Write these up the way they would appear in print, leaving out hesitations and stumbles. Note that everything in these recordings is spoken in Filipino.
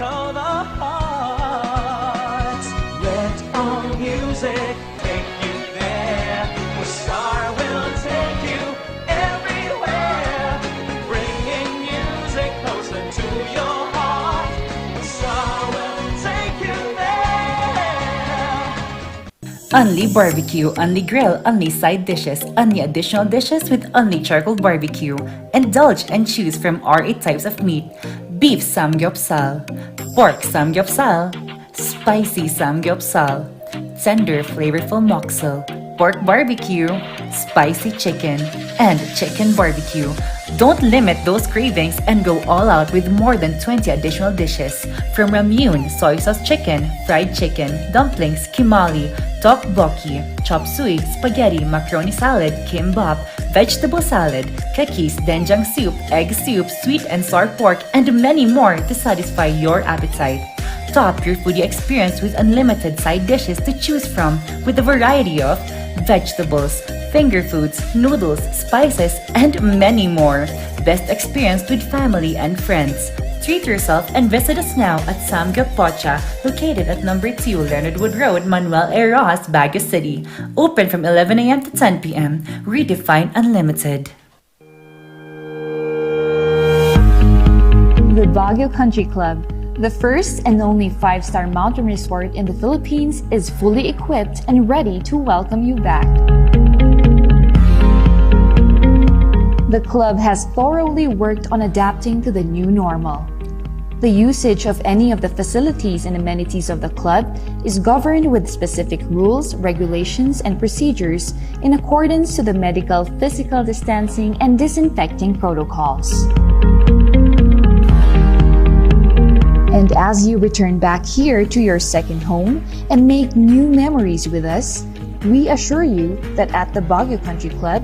tickle the heart. Let our music take you there, where Star will take you everywhere, bringing music closer to your heart. Star will take you there. Only barbecue, only grill, only side dishes, only additional dishes with only charcoal barbecue. Indulge and choose from our 8 types of meat: beef samgyeopsal, pork samgyeopsal, spicy samgyeopsal, tender flavorful moksel, pork barbecue, spicy chicken, and chicken barbecue. Don't limit those cravings and go all out with more than 20 additional dishes. From ramyun, soy sauce chicken, fried chicken, dumplings, kimali, tteokbokki, chop suey, spaghetti, macaroni salad, kimbap, vegetable salad, kakis, doenjang soup, egg soup, sweet and sour pork, and many more to satisfy your appetite. Top your foodie experience with unlimited side dishes to choose from with a variety of vegetables, finger foods, noodles, spices, and many more. Best experience with family and friends. Treat yourself and visit us now at Samgyup Pocha, located at number 2 Leonard Wood Road, Manuel A. Rojas, Baguio City. Open from 11 a.m. to 10 p.m. Redefine Unlimited. The Baguio Country Club, the first and only 5-star mountain resort in the Philippines, is fully equipped and ready to welcome you back. The club has thoroughly worked on adapting to the new normal. The usage of any of the facilities and amenities of the club is governed with specific rules, regulations, and procedures in accordance to the medical, physical distancing, and disinfecting protocols. And as you return back here to your second home and make new memories with us, we assure you that at the Baguio Country Club,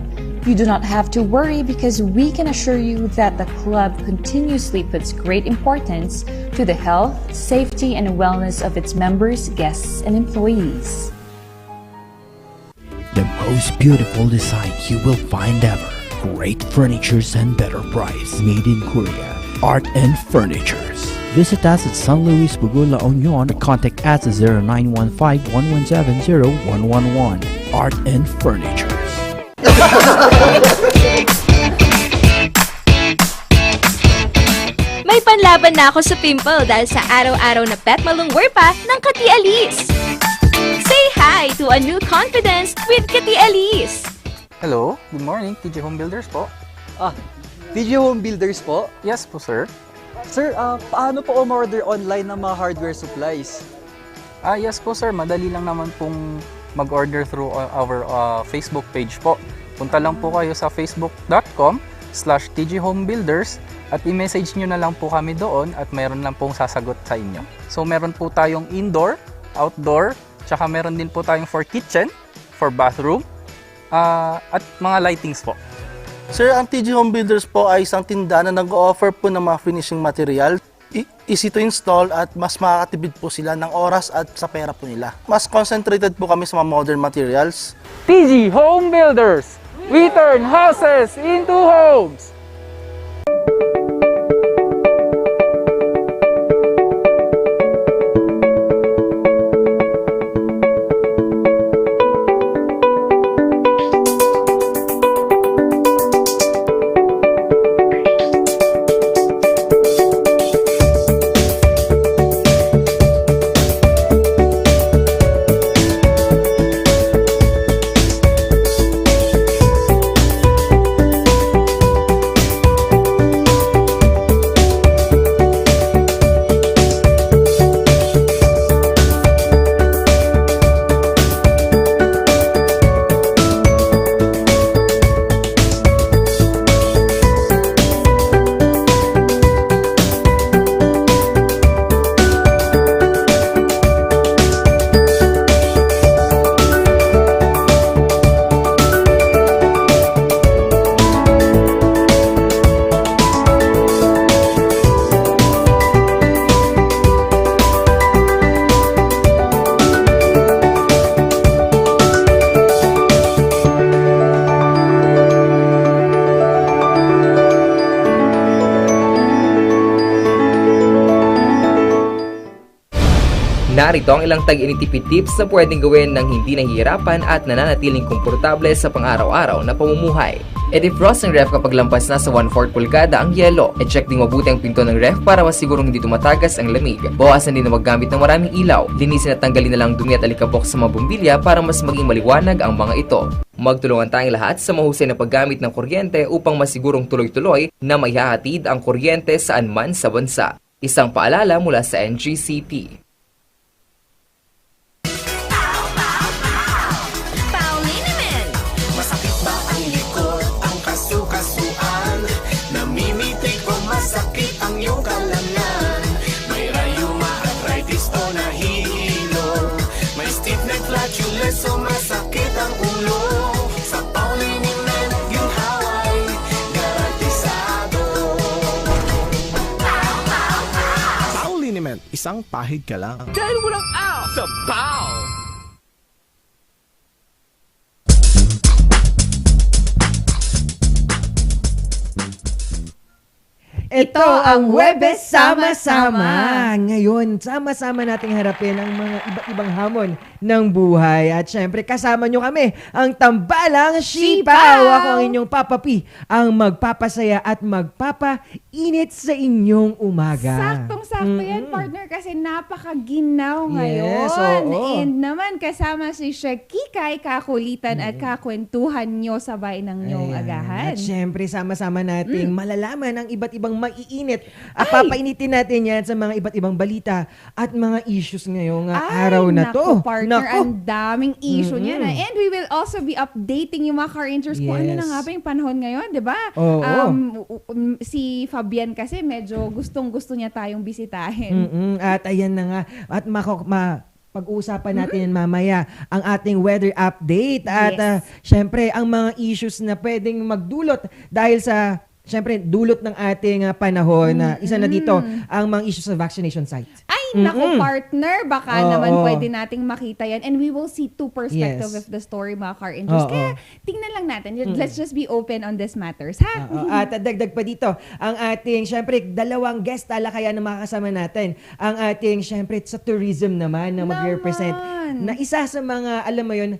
you do not have to worry, because we can assure you that the club continuously puts great importance to the health, safety, and wellness of its members, guests, and employees. The most beautiful design you will find ever. Great furnitures and better price. Made in Korea. Art and Furnitures. Visit us at San Luis, Bugula, Union, or contact us at 0915-117-0111. Art and Furnitures. May panlaban na ako sa pimple dahil sa araw-araw na pet malungwer pa ng Kati Alice. Say hi to a new confidence with Kati Alice. Hello, good morning, TJ Home Builders po. Video Home Builders po? Yes po, sir. Sir, paano po umorder online ng mga hardware supplies? Yes po, sir. Madali lang naman pong mag-order through our Facebook page po. Punta lang po kayo sa facebook.com/tghomebuilders at i-message nyo na lang po kami doon at meron lang pong sasagot sa inyo. So meron po tayong indoor, outdoor, tsaka meron din po tayong for kitchen, for bathroom, at mga lightings po. Sir, ang TG Home Builders po ay isang tindahan na nag-o-offer po ng mga finishing material. Easy to install at mas makakatipid po sila ng oras at sa pera po nila. Mas concentrated po kami sa mga modern materials. TG Home Builders! We turn houses into homes! Narito ang ilang tag-initipid tips na pwedeng gawin ng hindi nahihirapan at nananatiling komportable sa pang-araw-araw na pamumuhay. I-defrost ang ref kapag lampas na sa 1/4 pulgada ang yelo. I-check din mabuti ang pinto ng ref para masigurong hindi tumatagas ang lamig. Bawasan din na maggamit ng maraming ilaw. Linisin at tanggalin na lang dumi at alikabok sa mga bumbilya para mas maging maliwanag ang mga ito. Magtulungan tayong lahat sa mahusay na paggamit ng kuryente upang masigurong tuloy-tuloy na maihahatid ang kuryente saan man sa bansa. Isang paalala mula sa NGCP. Masakit ba ang likod, ang kasukasuan? Namimitik o masakit ang iyong kalamnan? May rayuma, arthritis o nahihilo? May stiff neck, flatulence o masakit ang ulo? Sa Pauliniment, yung haway, garantisado. Pauliniment, isang pahig ka lang. Dahil walang out sa Pau! Ito ang Huwebes Sama-Sama. Ngayon, sama-sama nating harapin ang mga iba't ibang hamon ng buhay. At syempre, kasama nyo kami, ang Tambalang Sipaw. Ako ang inyong Papa P, ang magpapasaya at magpapainit sa inyong umaga. Saktong-sakto yan, partner, kasi napakaginaw ngayon. Yes, oo. And naman, kasama si Shakikay, kakulitan at kakwentuhan nyo sabay ng nyong Ayan. agahan. At syempre, sama-sama nating malalaman ang iba't ibang maiinit. At papainitin natin yan sa mga iba't ibang balita at mga issues ngayong araw na to. Partner, ang daming issue niyan. And we will also be updating yung mga car rangers kung ano na nga ba yung panahon ngayon, di ba? Si Fabian kasi medyo gustong-gusto niya tayong bisitahin. At ayan na nga. At pag-uusapan natin yan mamaya ang ating weather update. At syempre, ang mga issues na pwedeng magdulot dahil sa syempre, dulot ng ating panahon na isa na dito ang mga issues sa vaccination sites. Ay, naku partner, baka naman pwede nating makita yan. And we will see two perspectives of the story, mga car rangers. Kaya tingnan lang natin. Let's just be open on these matters, ha? At dagdag pa dito, ang ating, syempre, dalawang guest talakayan na makakasama natin. Ang ating, syempre, sa tourism naman na mag-represent na isa sa mga, alam mo yun,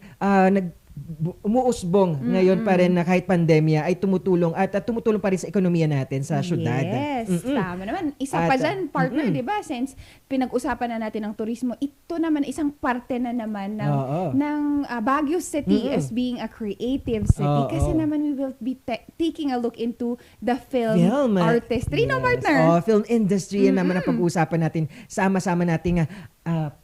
umuusbong ngayon pa rin na kahit pandemya ay tumutulong at tumutulong pa rin sa ekonomiya natin sa syudad. Yes, tama naman. Isa pa dyan, partner, di ba? Since pinag-usapan na natin ang turismo, ito naman isang parte na naman ng Baguio City as being a creative city. Kasi naman we will be taking a look into the film artistry, no, partner? Film industry yan naman ang pag-uusapan natin. Sama-sama nating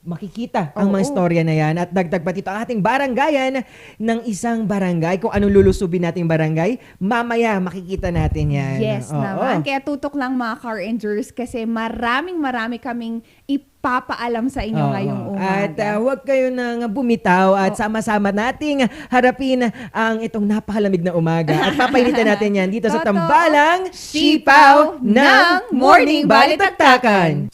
makikita ang mga istorya na yan. At dagdag pa dito ang ating barangayan ng isang barangay. Kung anong lulusubin nating barangay, mamaya makikita natin yan. Yes naman. Kaya tutok lang mga car rangers kasi marami kaming ipapaalam sa inyo ngayong umaga. At huwag kayo nang bumitaw at sama-sama nating harapin ang itong napakalamig na umaga. At papainitan natin yan dito sa Tambalang Sipaw ng Morning Balitaktakan.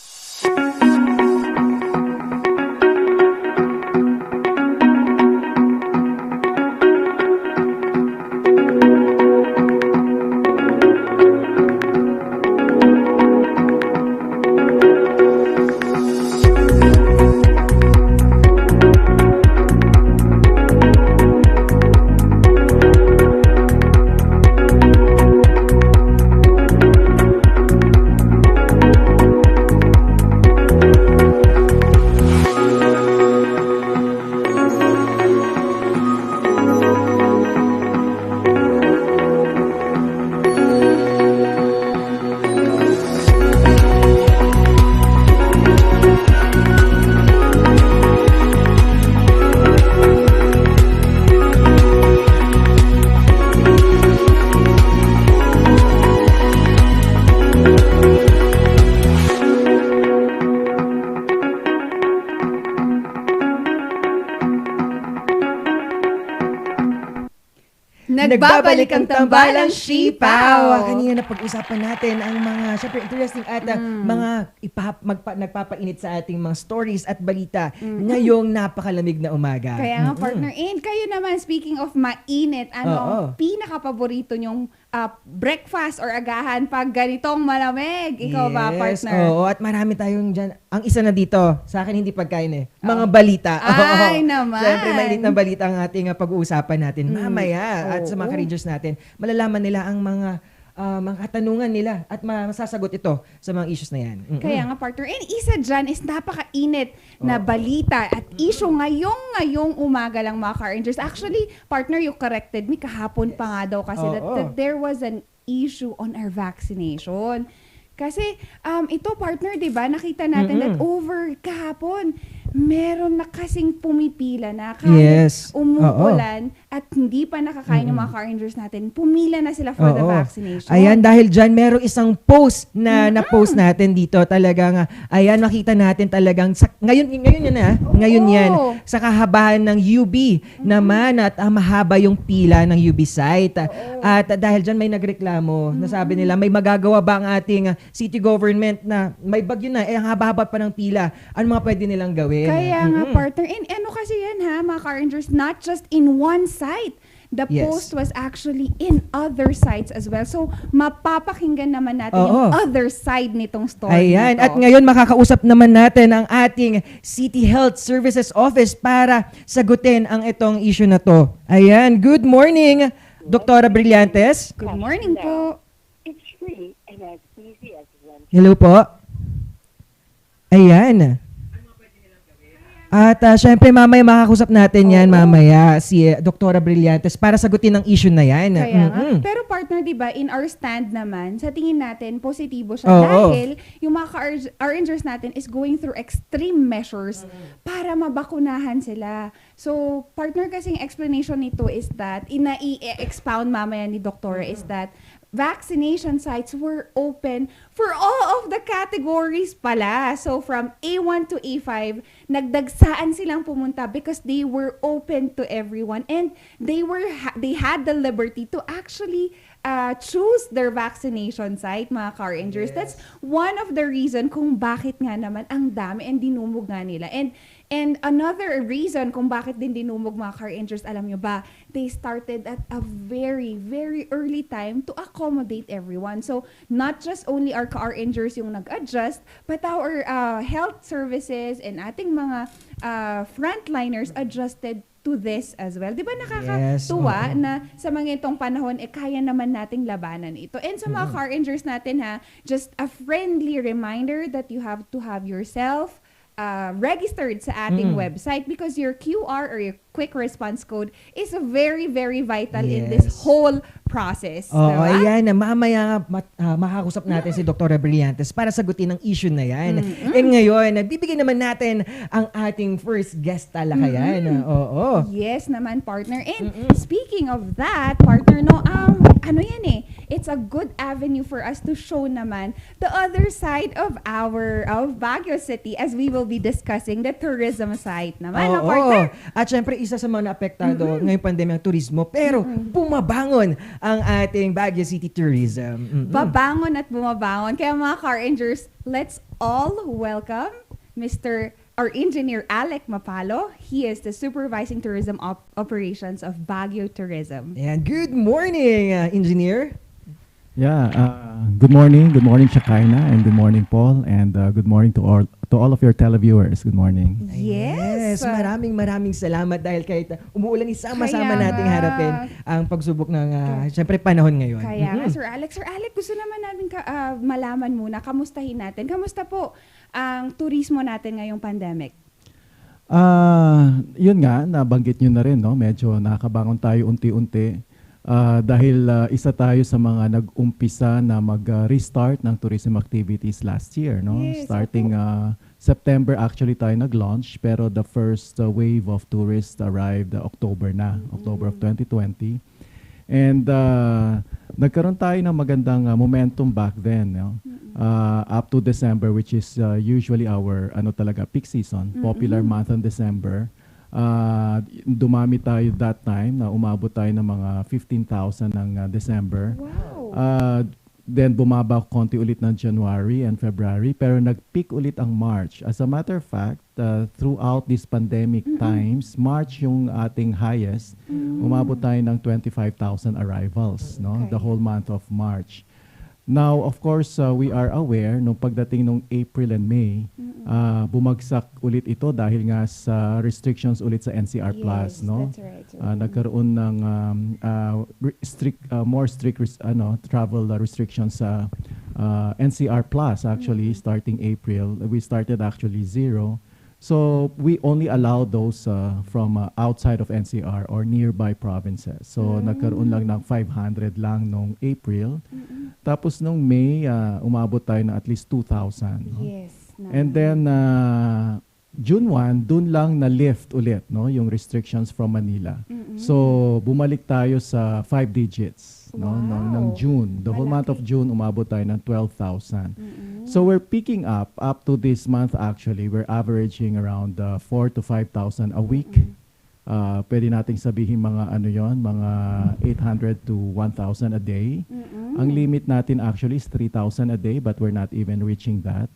Nagbabalik ang Tambalang Sipaw. Kanina na pag-usapan natin ang mga, syempre, interesting at mga nagpapainit sa ating mga stories at balita ngayong napakalamig na umaga. Kaya nga, partner. And kayo naman, speaking of mainit, ano ang pinaka-paborito nyong breakfast or agahan pag ganitong malamig. Ikaw ba, partner? Oo, at marami tayong dyan. Ang isa na dito, sa akin hindi pagkain mga balita. Ay, Oo. naman. Siyempre, mainit na balita ang ating pag-uusapan natin mamaya. At sa mga ka-rangers natin, malalaman nila ang mga katanungan nila at masasagot ito sa mga issues na yan. Kaya nga, partner. And isa dyan is napakainit na balita at issue ngayong umaga lang, mga ka-rangers. Actually, partner, you corrected me kahapon pa nga daw kasi that there was an issue on our vaccination. Kasi ito, partner, di ba, nakita natin that over kahapon, meron na kasing pumipila na kahit umuulan at hindi pa nakakain ng mga car-rangers natin, pumila na sila for the vaccination. Ayan, dahil dyan, merong isang post na na-post natin dito. Talagang, ayan, makita natin talagang, ngayon yan, sa kahabahan ng UB naman at mahaba yung pila ng UB site. At dahil dyan, may nagreklamo, nasabi nila, may magagawa ba ang ating city government na may bagyo na, ang haba-haba pa ng pila, ano mga pwede nilang gawin? Kaya nga, partner. And ano kasi yan mga car-rangers, not just in one site. The post was actually in other sites as well. So, mapapakinggan naman natin yung other side nitong story. Ayan. At ngayon, makakausap naman natin ang ating City Health Services Office para sagutin ang itong issue na to. Ayan. Good morning, Doktora Brillantes. Good morning po. Hello po. Ayan. At syempre mamaya makakusap natin yan mamaya si Doktora Brillantes para sagutin ang issue na yan. Kaya nga. Pero partner, di ba, in our stand naman, sa tingin natin, positibo siya dahil yung mga ka-rangers natin is going through extreme measures para mabakunahan sila. So, partner, kasing explanation nito is that, i-expound mamaya ni Doktora is that vaccination sites were open for all of the categories pala. So from A1 to A5, nagdagsaan silang pumunta because they were open to everyone and they had the liberty to actually choose their vaccination site, mga car-rangers. That's one of the reason kung bakit nga naman ang dami and dinumog nga nila. And another reason kung bakit din dinumog mga car-rangers, alam nyo ba, they started at a very, very early time to accommodate everyone. So, not just only our car-rangers yung nag-adjust, but our health services and ating mga frontliners adjusted to this as well. Di ba nakakatuwa na sa mga itong panahon, kaya naman nating labanan ito. And sa mga car-rangers natin just a friendly reminder that you have to have yourself registered sa ating website because your QR or your quick response code is very, very vital in this whole process. Oo, ayan. Mamaya makakusap natin si Dr. Brillantes para sagutin ang issue na yan. And ngayon, bibigyan naman natin ang ating first guest talakayan. Oo. Yes naman, partner. And speaking of that, partner, ano yan it's a good avenue for us to show naman the other side of Baguio City as we will be discussing the tourism side naman, partner. At syempre, isa sa mga naapektado ngayong pandemya ng turismo, pero bumabangon ang ating Baguio City Tourism. Babangon at bumabangon. Kaya mga car-rangers, let's all welcome Mr. or Engineer Alec Mapalo. He is the Supervising Tourism Operations of Baguio Tourism. And good morning, Engineer. Yeah, good morning. Good morning, Shakaina, and good morning, Paul, and good morning to all of your televiewers. Good morning. Yes, maraming salamat dahil kahit umuulan, isama-sama nating harapin ang pagsubok ng syempre panahon ngayon. Kaya nga, Sir Alex, gusto naman natin malaman muna, kamustahin natin. Kamusta po ang turismo natin ngayong pandemic? Yun nga, nabanggit nyo na rin, no? Medyo nakakabangon tayo unti-unti. Dahil isa tayo sa mga nag-umpisa na mag-restart ng tourism activities last year, no? Yes, starting September actually tayo nag-launch, pero the first wave of tourists arrived October of 2020. And nagkaroon tayo ng magandang momentum back then, no? Up to December, which is usually our peak season, popular month in December. Dumami tayo that time na umabot tayo ng mga 15,000 ng December. Wow. then bumaba konti ulit ng January and February, pero nag-peak ulit ang March. As a matter of fact, throughout these pandemic times, March yung ating highest. Umabot tayo ng 25,000 arrivals, no? The whole month of March. Now, of course, we are aware nung pagdating nung April and May, bumagsak ulit ito dahil nga sa restrictions ulit sa NCR Plus, no? That's right. Nagkaroon ng more strict travel restrictions sa NCR Plus actually starting April. We started actually 0. So we only allow those from outside of NCR or nearby provinces. So nagkaroon lang ng 500 lang nung April. Tapos nung May, umabot tayo na at least 2,000. No? Yes. And then June 1, dun lang na-lift ulit, no, yung restrictions from Manila. So bumalik tayo sa 5 digits, no, ng June. The whole month of June umabot tayo ng 12,000. So we're picking up to this month actually. We're averaging around 4 to 5,000 a week. Pwede nating sabihin mga ano yon, mga 800 to 1,000 a day. Ang limit natin actually is 3,000 a day, but we're not even reaching that.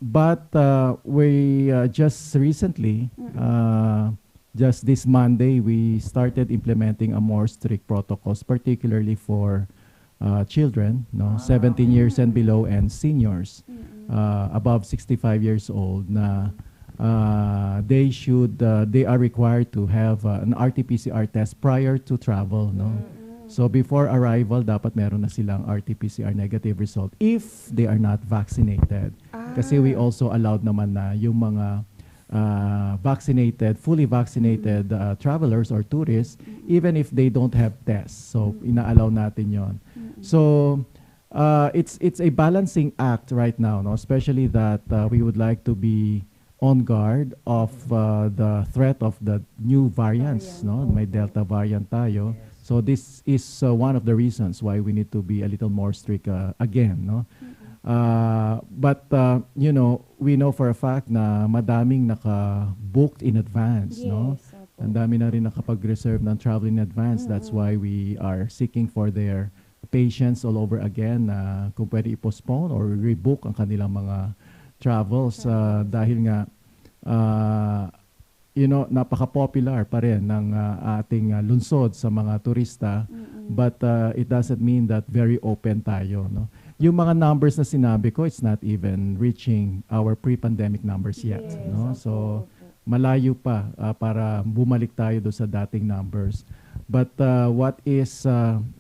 But we just recently, just this Monday, we started implementing a more strict protocols, particularly for children, no, 17 years and below, and seniors above 65 years old. Na they are required to have an RT-PCR test prior to travel, no. So before arrival, dapat meron na silang RT-PCR negative result if they are not vaccinated. Kasi we also allowed naman na yung mga fully vaccinated travelers or tourists, even if they don't have tests. So ina-allow natin yon. So it's a balancing act right now, no? Especially that we would like to be on guard of the threat of the new variants, no? May Delta variant tayo. So this is one of the reasons why we need to be a little more strict again, no? But you know, we know for a fact na madaming naka-booked in advance, no? Ang dami na rin nakapag-reserve ng travel in advance. That's why we are seeking for their patients all over again na kung pwede i-postpone or rebook ang kanilang mga travels dahil nga you know, napaka-popular pa rin ng ating lungsod sa mga turista, but it doesn't mean that very open tayo, no? Yung mga numbers na sinabi ko, it's not even reaching our pre-pandemic numbers yet, no? So malayo pa para bumalik tayo do sa dating numbers. But what is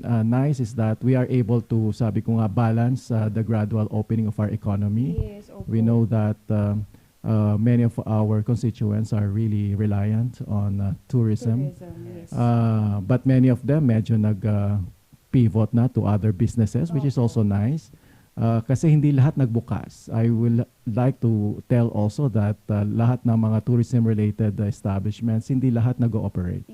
nice is that we are able to, sabi ko nga, balance the gradual opening of our economy. We know that many of our constituents are really reliant on tourism. But many of them medyo nag-pivot na to other businesses, which is also nice. Kasi hindi lahat nagbukas. I will like to tell also that lahat ng mga tourism-related establishments, hindi lahat nag-ooperate.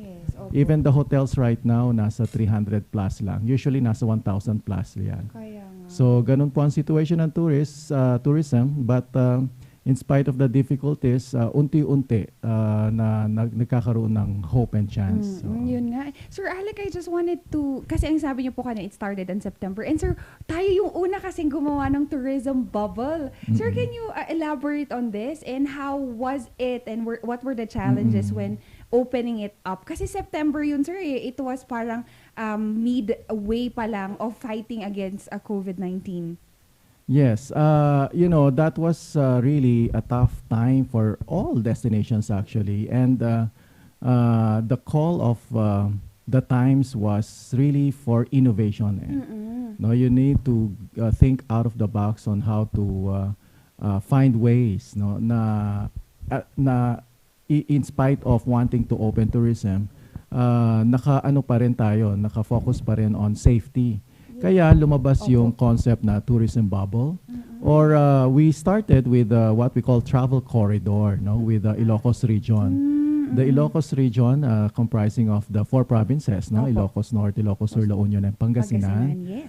Even the hotels right now, nasa 300 plus lang. Usually, nasa 1,000 plus yan. So, ganun po ang situation ng tourism. But in spite of the difficulties, unti-unti na nagkakaroon ng hope and chance. So, yun nga. Sir Alec, I just wanted to, kasi ang sabi niyo po kanina, it started in September. And sir, tayo yung una kasing gumawa ng tourism bubble. Sir, can you elaborate on this? And how was it? And what were the challenges when opening it up? Kasi September yun, sir. It was parang midway pa lang of fighting against COVID-19. Yes, you know, that was really a tough time for all destinations actually. And the call of the times was really for innovation. No, you need to think out of the box on how to find ways, no, na in spite of wanting to open tourism, naka-ano pa rin tayo, naka-focus pa rin on safety. Kaya lumabas yung concept na tourism bubble. Or we started with what we call travel corridor, no, with the Ilocos region. The Ilocos region comprising of the 4 provinces, no, Ilocos Norte, Ilocos Sur, La Union, and Pangasinan.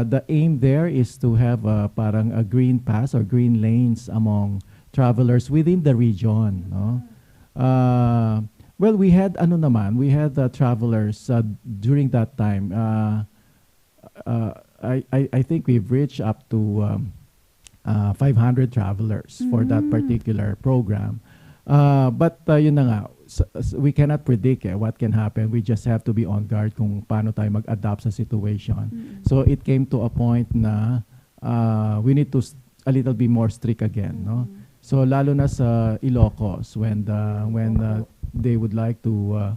The aim there is to have parang a green pass or green lanes among travelers within the region, no. Well, we had travelers during that time. I think we've reached up to 500 travelers for that particular program. But yun na nga, we cannot predict what can happen. We just have to be on guard kung paano tayo mag-adapt sa situation. So it came to a point na we need to a little bit more strict again, no? So lalo na sa Ilocos when they would like to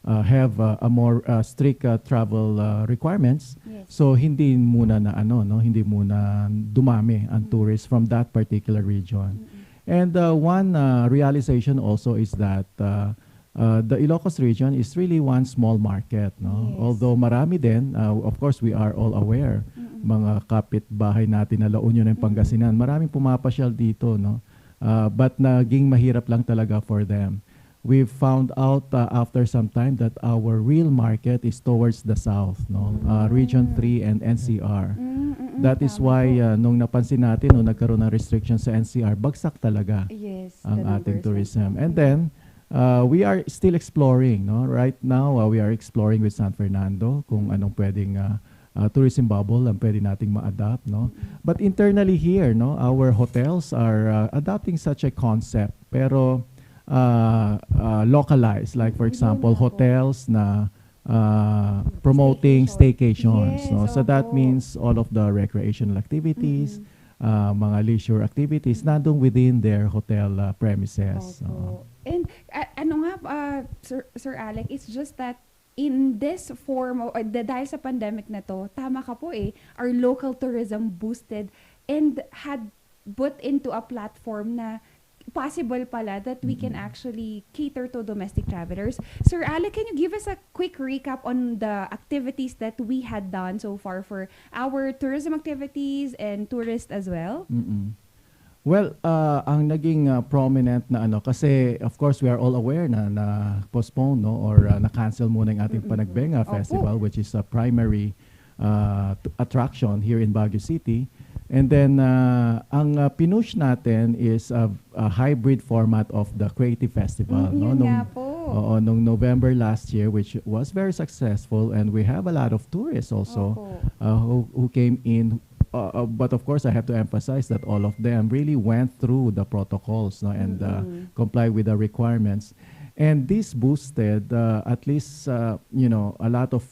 have a more strict travel requirements. So hindi muna na hindi muna dumami ang tourists from that particular region. And one realization also is that the Ilocos region is really one small market, no? Although marami din, of course we are all aware, mga kapitbahay natin na La Union and Pangasinan, maraming pumapasyal dito, no? But naging mahirap lang talaga for them. We've found out after some time that our real market is towards the south, no? Region 3 and NCR. That is why nung napansin natin, nung nagkaroon ng restrictions sa NCR, bagsak talaga ang ating tourism. And then, we are still exploring, no? Right now, we are exploring with San Fernando kung anong pwedeng tourism bubble ang pwede nating ma-adapt, no? But internally here, no, our hotels are adopting such a concept, pero localized. Like for example, hotels na promoting staycations, no? So that means all of the recreational activities, mga leisure activities nandun within their hotel premises. And ano nga, Sir Alec, it's just that in this form, dahil sa pandemic na to, tama ka po our local tourism boosted and had put into a platform na possible pala that we can actually cater to domestic travelers. Sir Alec, can you give us a quick recap on the activities that we had done so far for our tourism activities and tourists as well? Well, ang naging prominent na kasi of course we are all aware na postpone, no, or na-cancel muna yung ating Panagbenga Festival, which is a primary attraction here in Baguio City. And then ang pinush natin is a hybrid format of the Creative Festival, no? Nung November last year, which was very successful, and we have a lot of tourists also who came in. But of course, I have to emphasize that all of them really went through the protocols, no, and complied with the requirements. And this boosted at least a lot of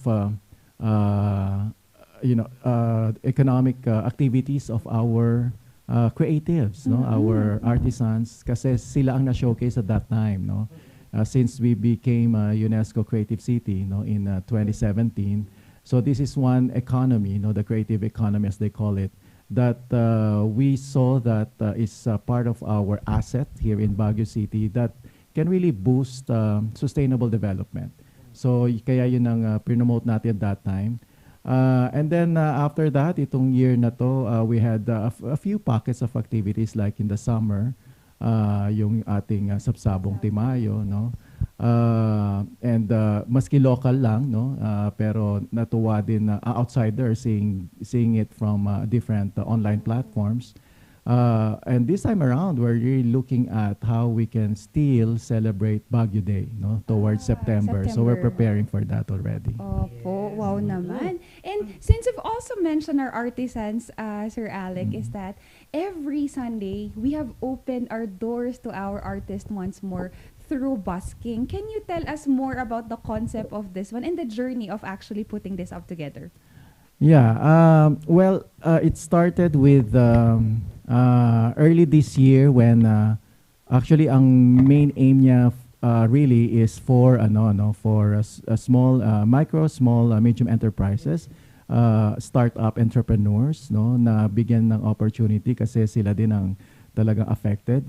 economic activities of our creatives, no, our artisans, kasi sila ang na-showcase at that time, no. Since we became a UNESCO Creative City, no, in 2017. So this is one economy, the creative economy as they call it, that we saw that is part of our asset here in Baguio City that can really boost sustainable development. So kaya yun ang promote natin at that time. And then after that, itong year na to, we had a few pockets of activities like in the summer, yung ating Sapsabong Timayo, no? And maski local lang, no, pero natuwa din outsiders seeing it from different online platforms. And this time around, we're really looking at how we can still celebrate Baguio Day, no, towards September. So we're preparing for that already. Opo, wow naman. And since you've also mentioned our artisans, Sir Alec, is that every Sunday we have opened our doors to our artists once more through busking. Can you tell us more about the concept of this one and the journey of actually putting this up together? Yeah, well, it started with early this year when actually ang main aim niya really is for for a small medium enterprises, startup entrepreneurs, no, na bigyan ng opportunity kasi sila din ang talagang affected.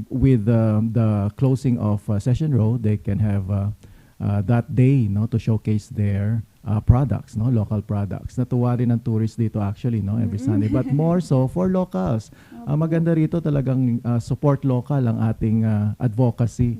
With the closing of Session Road, they can have that day, no, to showcase their products, no, local products. Natuwa rin ang tourists dito actually, no, every Sunday, but more so for locals. Maganda rito talagang support local ang ating advocacy.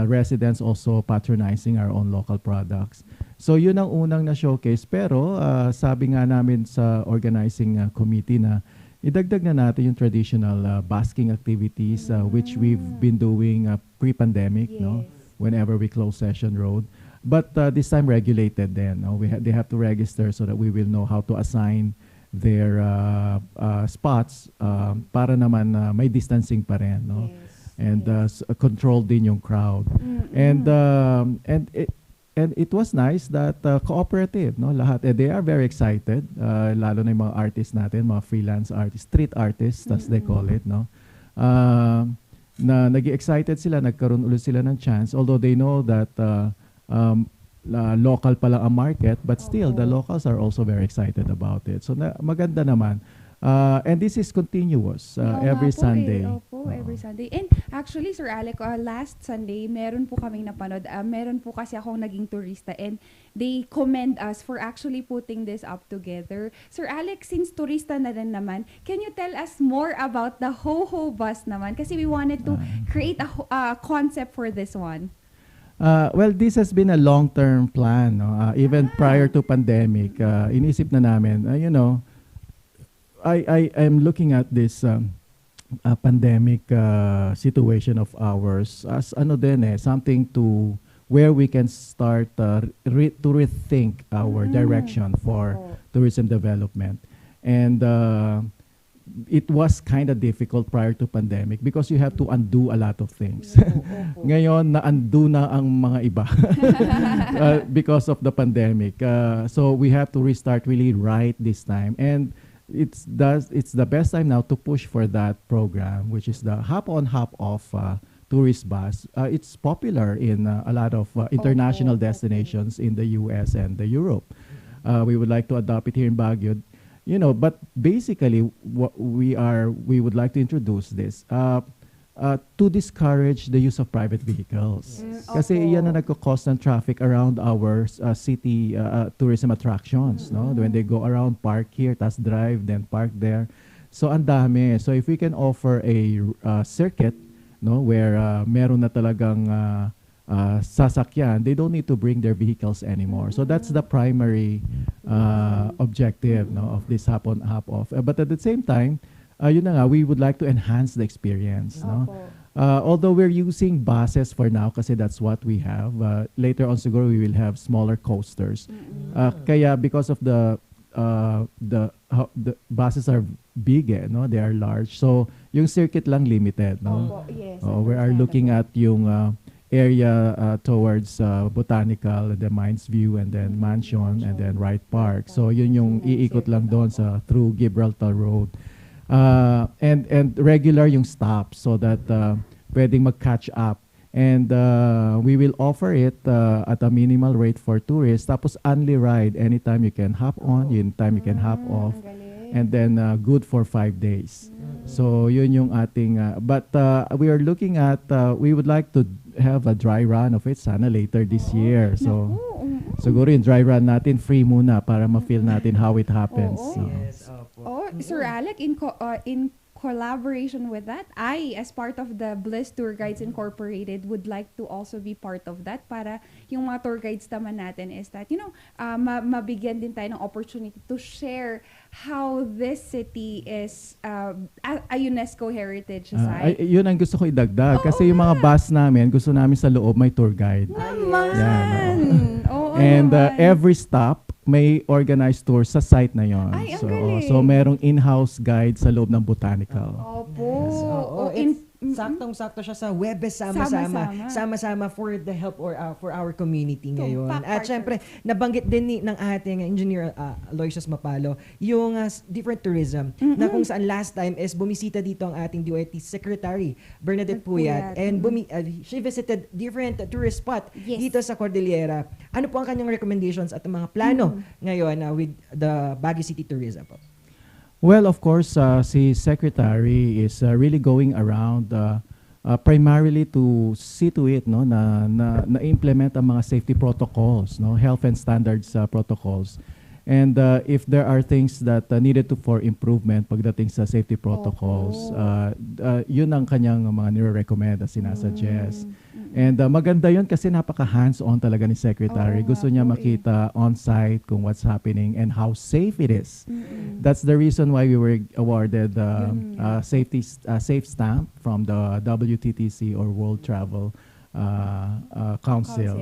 Residents also patronizing our own local products. So yun ang unang na-showcase, pero sabi nga namin sa organizing committee na idagdag na natin yung traditional busking activities which we've been doing pre-pandemic, no, whenever we close Session Road. but this time regulated then. No? They have to register so that we will know how to assign their spots para naman may distancing pa rin. No? And control din yung crowd. And it was nice that cooperative, no, lahat. They are very excited, lalo na yung mga artists natin, mga freelance artists, street artists, as they call it, no. Na nag-excited sila, nagkaroon ulit sila ng chance, although they know that local pa lang ang market, but still the locals are also very excited about it. So maganda naman. And this is continuous every Sunday. Opo, every Sunday. And actually, Sir Alec, last Sunday, meron po kaming napanood. Meron po kasi akong naging turista and they commend us for actually putting this up together. Sir Alec, since turista na rin naman, can you tell us more about the Ho-Ho Bus naman? Kasi we wanted to create a concept for this one. Well, this has been a long-term plan. No? Even prior to pandemic, inisip na namin, you know, I am looking at this pandemic situation of ours as something to where we can start to rethink our direction for tourism development. And it was kind of difficult prior to pandemic because you have to undo a lot of things. Ngayon, na-undo na ang mga iba because of the pandemic. So we have to restart really right this time. And it's the best time now to push for that program, which is the hop-on, hop-off tourist bus. It's popular in a lot of international destinations in the US and the Europe. We would like to adopt it here in Baguio. You know, but basically, what we would like to introduce this to discourage the use of private vehicles. Kasi iyan na nagko-cause ng traffic around our city tourism attractions, no? When they go around, park here, tas drive, then park there. So ang dami. So if we can offer a circuit, no, where meron na talagang sasakyan, they don't need to bring their vehicles anymore. So that's the primary objective, no, of this hop-on, hop-off. But at the same time, yun na nga, we would like to enhance the experience. No? Although we're using buses for now kasi that's what we have. Later on siguro we will have smaller coasters. Kaya because of the buses are big, no? They are large. So yung circuit lang limited. No? We are looking at yung area towards Botanical, the Mines View, and then Mansion, and then Wright Park. So yun yung iikot lang doon through Gibraltar Road. And regular yung stop so that pwedeng mag-catch up. And we will offer it at a minimal rate for tourists. Tapos only ride. Anytime you can hop on, anytime you can hop off. And then good for 5 days. So yun yung ating, but we are looking at, we would like to have a dry run of it sana later this year. So siguro yung dry run natin free muna para ma-feel natin how it happens. Sir Alec, in collaboration with that, I, as part of the Bliss Tour Guides Incorporated, would like to also be part of that para yung mga tour guides naman natin is that, you know, mabigyan din tayo ng opportunity to share how this city is a UNESCO Heritage Site. Yun ang gusto ko idagdag. Kasi yung mga bus namin, gusto namin sa loob may tour guide. And every stop, may organized tour sa site na yon. So merong in-house guide sa loob ng Botanical. Saktong-sakto siya sa Webes Sama-Sama. Sama-sama for the help or for our community ngayon. At syempre, nabanggit din ng ating engineer Aloysius Mapalo yung different tourism na kung saan last time is bumisita dito ang ating DOIT Secretary Bernadette Puyat and she visited different tourist spot dito sa Cordillera. Ano po ang kanyang recommendations at mga plano ngayon with the Baguio City Tourism po? Well, of course, si Secretary is really going around primarily to see to it, no, na implement ang mga safety protocols, no, health and standards protocols. And if there are things that needed for improvement pagdating sa safety protocols, yun ang kanyang mga nire-recommend at sinasuggest. And maganda yun kasi napaka-hands-on talaga ni Secretary. Gusto niya makita on-site kung what's happening and how safe it is. That's the reason why we were awarded safe stamp from the WTTC or World Travel Council.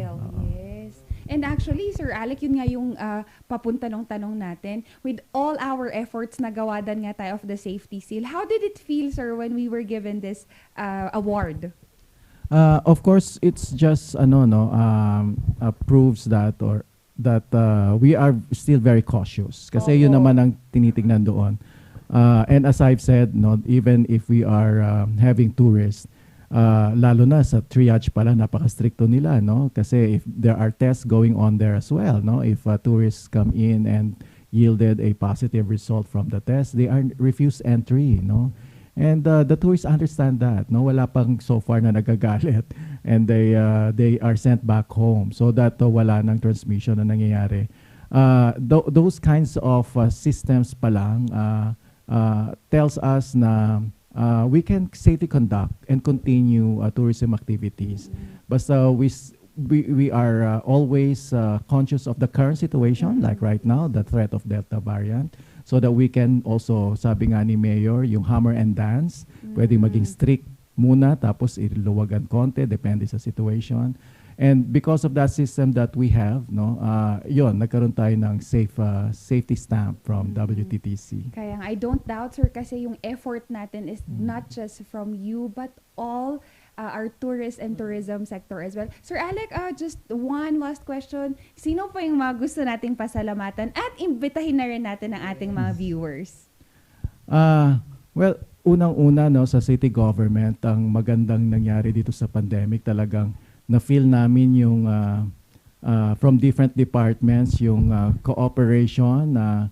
Yes. And actually, Sir Alec, yun nga yung papunta nung tanong natin. With all our efforts na gawadan nga tayo of the safety seal, how did it feel, sir, when we were given this award? Of course, it's just proves that we are still very cautious. Kasi yun naman ang tinitingnan doon. And as I've said, no, even if we are having tourists, lalo na sa triage pala, napaka-stricto nila, no? Kasi if there are tests going on there as well, no? If tourists come in and yielded a positive result from the test, they are refused entry, no? And the tourists understand that, no? Wala pang so far na nagagalit, and they are sent back home so that wala nang transmission na nangyayari. Those kinds of systems pa lang tells us na we can safely conduct and continue tourism activities. But we are always conscious of the current situation, like right now, the threat of Delta variant, so that we can also, sabi nga ni Mayor, yung hammer and dance, pwedeng maging strict muna, tapos iluwagan konti, depende sa situation. And because of that system that we have, no, yun, nagkaroon tayo ng safety stamp from WTTC. Kaya I don't doubt, sir, kasi yung effort natin is not just from you, but all our tourist and tourism sector as well. Sir Alec, just one last question. Sino pa yung mga gusto nating pasalamatan at imbitahin na rin natin ang ating mga viewers? Well, unang-una, no, sa city government, ang magandang nangyari dito sa pandemic, talagang na-feel namin yung from different departments, yung cooperation na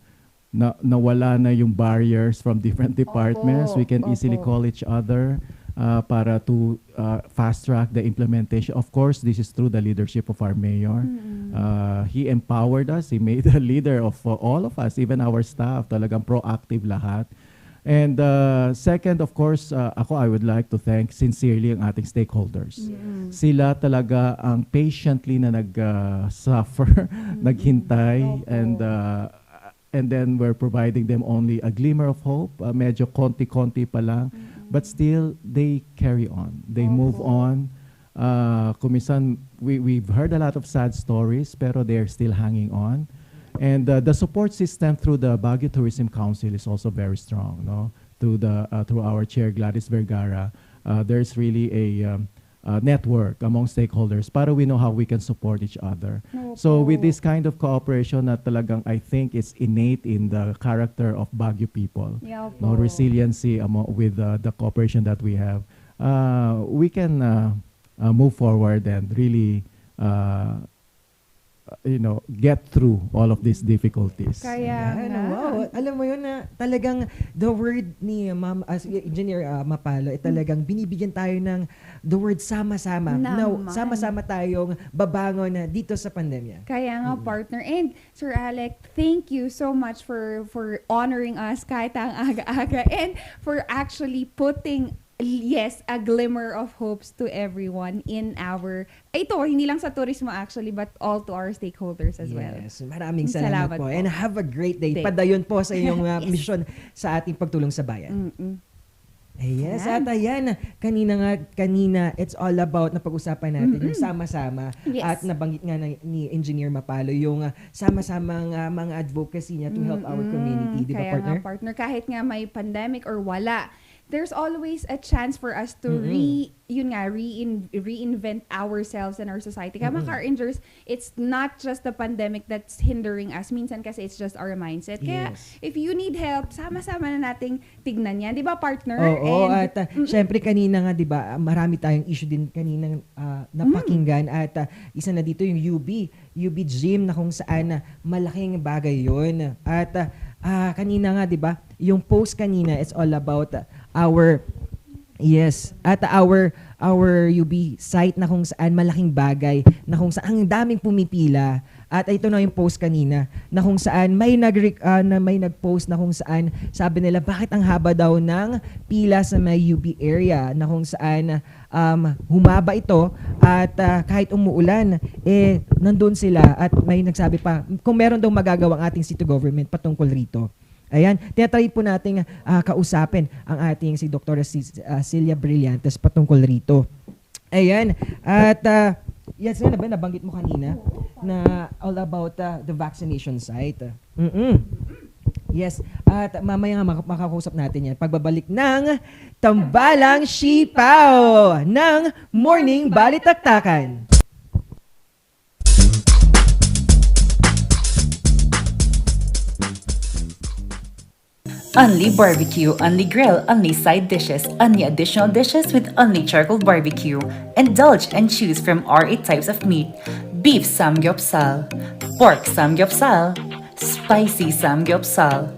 nawala na yung barriers from different departments. We can easily call each other para to fast-track the implementation. Of course, this is through the leadership of our mayor. He empowered us. He made a leader of all of us, even our staff. Talagang proactive lahat. And second, of course, I would like to thank sincerely ang ating stakeholders. Sila talaga ang patiently na nag-suffer, naghintay, and then we're providing them only a glimmer of hope. Medyo konti-konti pa lang. But still, they carry on. They move on. Kumisan, we've heard a lot of sad stories, pero they're still hanging on. And the support system through the Baguio Tourism Council is also very strong, no? Through our chair Gladys Vergara, there's really a network among stakeholders para we know how we can support each other. So with this kind of cooperation na talagang I think is innate in the character of Baguio people, no, resiliency with the cooperation that we have, we can move forward and really get through all of these difficulties. Kaya wow, alam mo yun na talagang the word ni Ma'am as Engineer Mapalo, talagang binibigyan tayo ng the word sama-sama. Sama-sama tayong babangon dito sa pandemya. Kaya nga, partner. And Sir Alec, thank you so much for honoring us kahit ang aga-aga and for actually putting a glimmer of hopes to everyone in our, hindi lang sa turismo actually, but all to our stakeholders as well. Yes, maraming salamat po. And have a great day. Padayon po sa inyong mission sa ating pagtulong sa bayan. Yes, at ayan, kanina, it's all about na pag-usapan natin yung sama-sama at nabanggit nga ni Engineer Mapalo yung sama-samang mga advocacy niya to help our community. Di ba, partner? Kaya nga, partner, kahit nga may pandemic or wala, there's always a chance for us to reinvent ourselves and our society. Kaya mga Car Rangers, it's not just the pandemic that's hindering us. Minsan kasi it's just our mindset. Kaya if you need help, sama-sama na nating tignan yan. Di ba, partner? Oo, at syempre kanina nga, di ba, marami tayong issue din kanina napakinggan. At isa na dito yung UB Gym na kung saan malaking bagay yun. At kanina nga, di ba, yung post kanina, it's all about our UB site na kung saan malaking bagay, na kung saan ang daming pumipila. At ito na yung post kanina na kung saan may nag-post na kung saan sabi nila bakit ang haba daw ng pila sa may UB area, na kung saan humaba ito at kahit umuulan nandun sila, at may nagsabi pa kung meron daw magagawa ang ating city government patungkol rito. Ayan, tinatry po nating kausapin ang ating si Dr. Celia Brillantes patungkol rito. Ayan, at Yes, nga ba nabanggit mo kanina na all about the vaccination site. Yes, at mamaya nga makakausap natin yan. Pagbabalik ng Tambalang Sipaw ng Morning Balitaktakan. Only barbecue, only grill, only side dishes, only additional dishes with only charcoal barbecue. Indulge and choose from our 8 types of meat. Beef samgyeopsal, pork samgyeopsal, spicy samgyeopsal,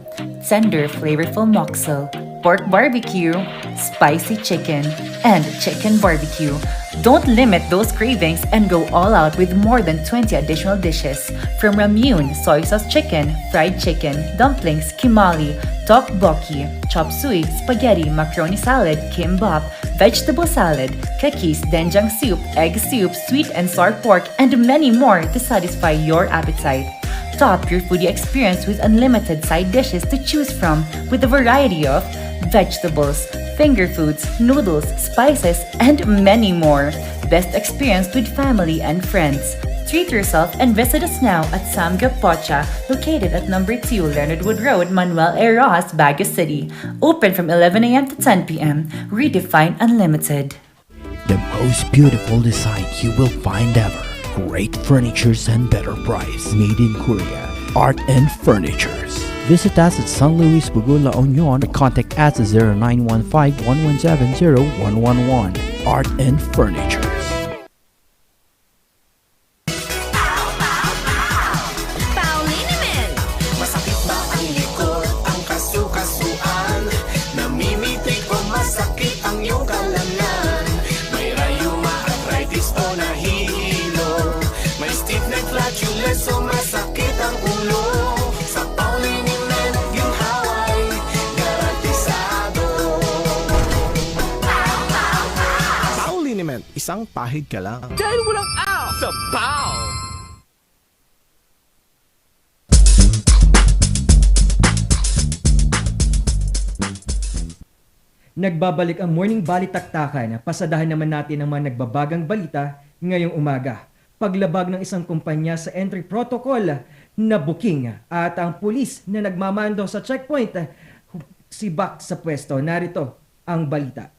tender flavorful moksel, pork barbecue, spicy chicken, and chicken barbecue. Don't limit those cravings and go all out with more than 20 additional dishes. From ramyun, soy sauce chicken, fried chicken, dumplings, kimali, tteokbokki, chop suey, spaghetti, macaroni salad, kimbap, vegetable salad, kakis, doenjang soup, egg soup, sweet and sour pork, and many more to satisfy your appetite. Top your foodie experience with unlimited side dishes to choose from with a variety of vegetables, finger foods, noodles, spices, and many more. Best experience with family and friends. Treat yourself and visit us now at Samgyup Pocha, located at number 2 Leonard Wood Road, Manuel A. Rojas, Baguio City. Open from 11 a.m. to 10 p.m. Redefine Unlimited. The most beautiful design you will find ever. Great furnitures and better price. Made in Korea. Art and Furnitures. Visit us at San Luis Bugula, La Union. Contact us at 0915-117-0111. Art and Furnitures. Masakit ba ang likod, ang kasu-kasuan? Namimitik o masakit ang iyong kalamnan? May rayuma, arthritis o nahihilo? May stiff neck, flatulence o masakit ang ulo? Sa Pauliniment, ginhaway, garantisado. Pauliniment, isang pahig ka lang. Dahil walang aw sa Pau! Nagbabalik ang Morning Balitaktakan. Pasadahan naman natin ang mga nagbabagang balita ngayong umaga. Paglabag ng isang kumpanya sa entry protocol na booking at ang pulis na nagmamando sa checkpoint sibak sa pwesto. Narito ang balita.